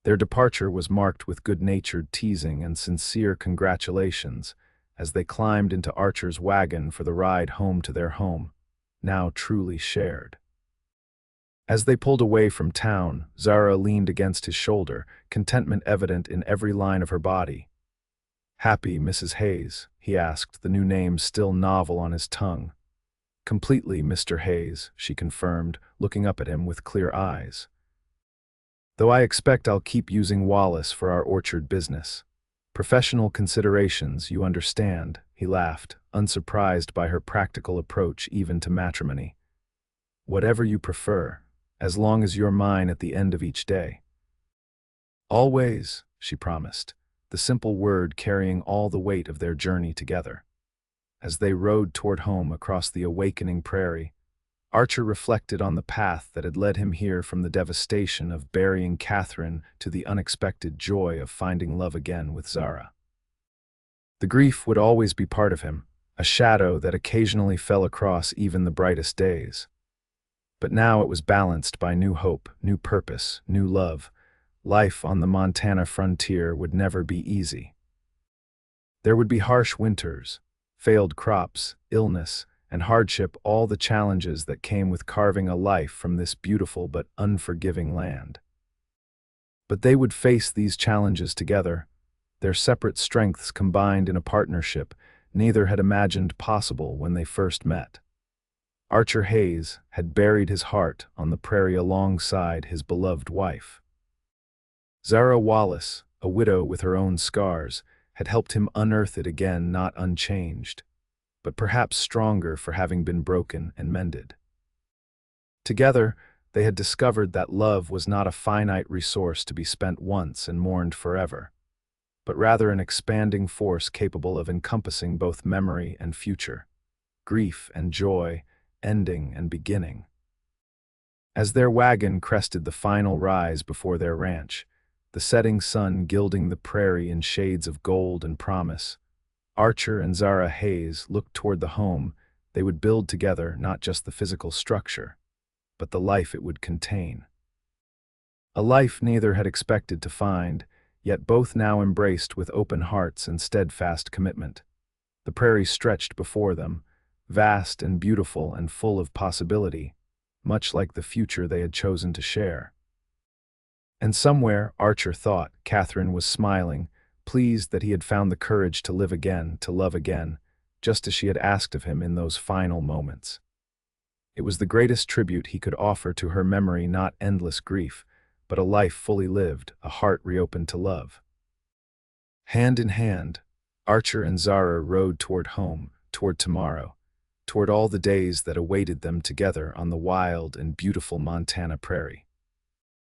Their departure was marked with good-natured teasing and sincere congratulations as they climbed into Archer's wagon for the ride home to their home, now truly shared. As they pulled away from town, Zara leaned against his shoulder, contentment evident in every line of her body. "Happy, Mrs. Hayes?" he asked, the new name still novel on his tongue. "Completely, Mr. Hayes," she confirmed, looking up at him with clear eyes. "Though I expect I'll keep using Wallace for our orchard business. Professional considerations, you understand," he laughed, unsurprised by her practical approach even to matrimony. "Whatever you prefer, as long as you're mine at the end of each day." "Always," she promised, the simple word carrying all the weight of their journey together. As they rode toward home across the awakening prairie, Archer reflected on the path that had led him here, from the devastation of burying Catherine to the unexpected joy of finding love again with Zara. The grief would always be part of him, a shadow that occasionally fell across even the brightest days. But now it was balanced by new hope, new purpose, new love. Life on the Montana frontier would never be easy. There would be harsh winters, failed crops, illness, and hardship, all the challenges that came with carving a life from this beautiful but unforgiving land. But they would face these challenges together, their separate strengths combined in a partnership neither had imagined possible when they first met. Archer Hayes had buried his heart on the prairie alongside his beloved wife. Zara Wallace, a widow with her own scars, had helped him unearth it again, not unchanged. but perhaps stronger for having been broken and mended. Together, they had discovered that love was not a finite resource to be spent once and mourned forever, but rather an expanding force capable of encompassing both memory and future, grief and joy, ending and beginning. As their wagon crested the final rise before their ranch, the setting sun gilding the prairie in shades of gold and promise, Archer and Zara Hayes looked toward the home they would build together, not just the physical structure, but the life it would contain. A life neither had expected to find, yet both now embraced with open hearts and steadfast commitment. The prairie stretched before them, vast and beautiful and full of possibility, much like the future they had chosen to share. And somewhere, Archer thought, Catherine was smiling, pleased that he had found the courage to live again, to love again, just as she had asked of him in those final moments. It was the greatest tribute he could offer to her memory, not endless grief, but a life fully lived, a heart reopened to love. Hand in hand, Archer and Zara rode toward home, toward tomorrow, toward all the days that awaited them together on the wild and beautiful Montana prairie.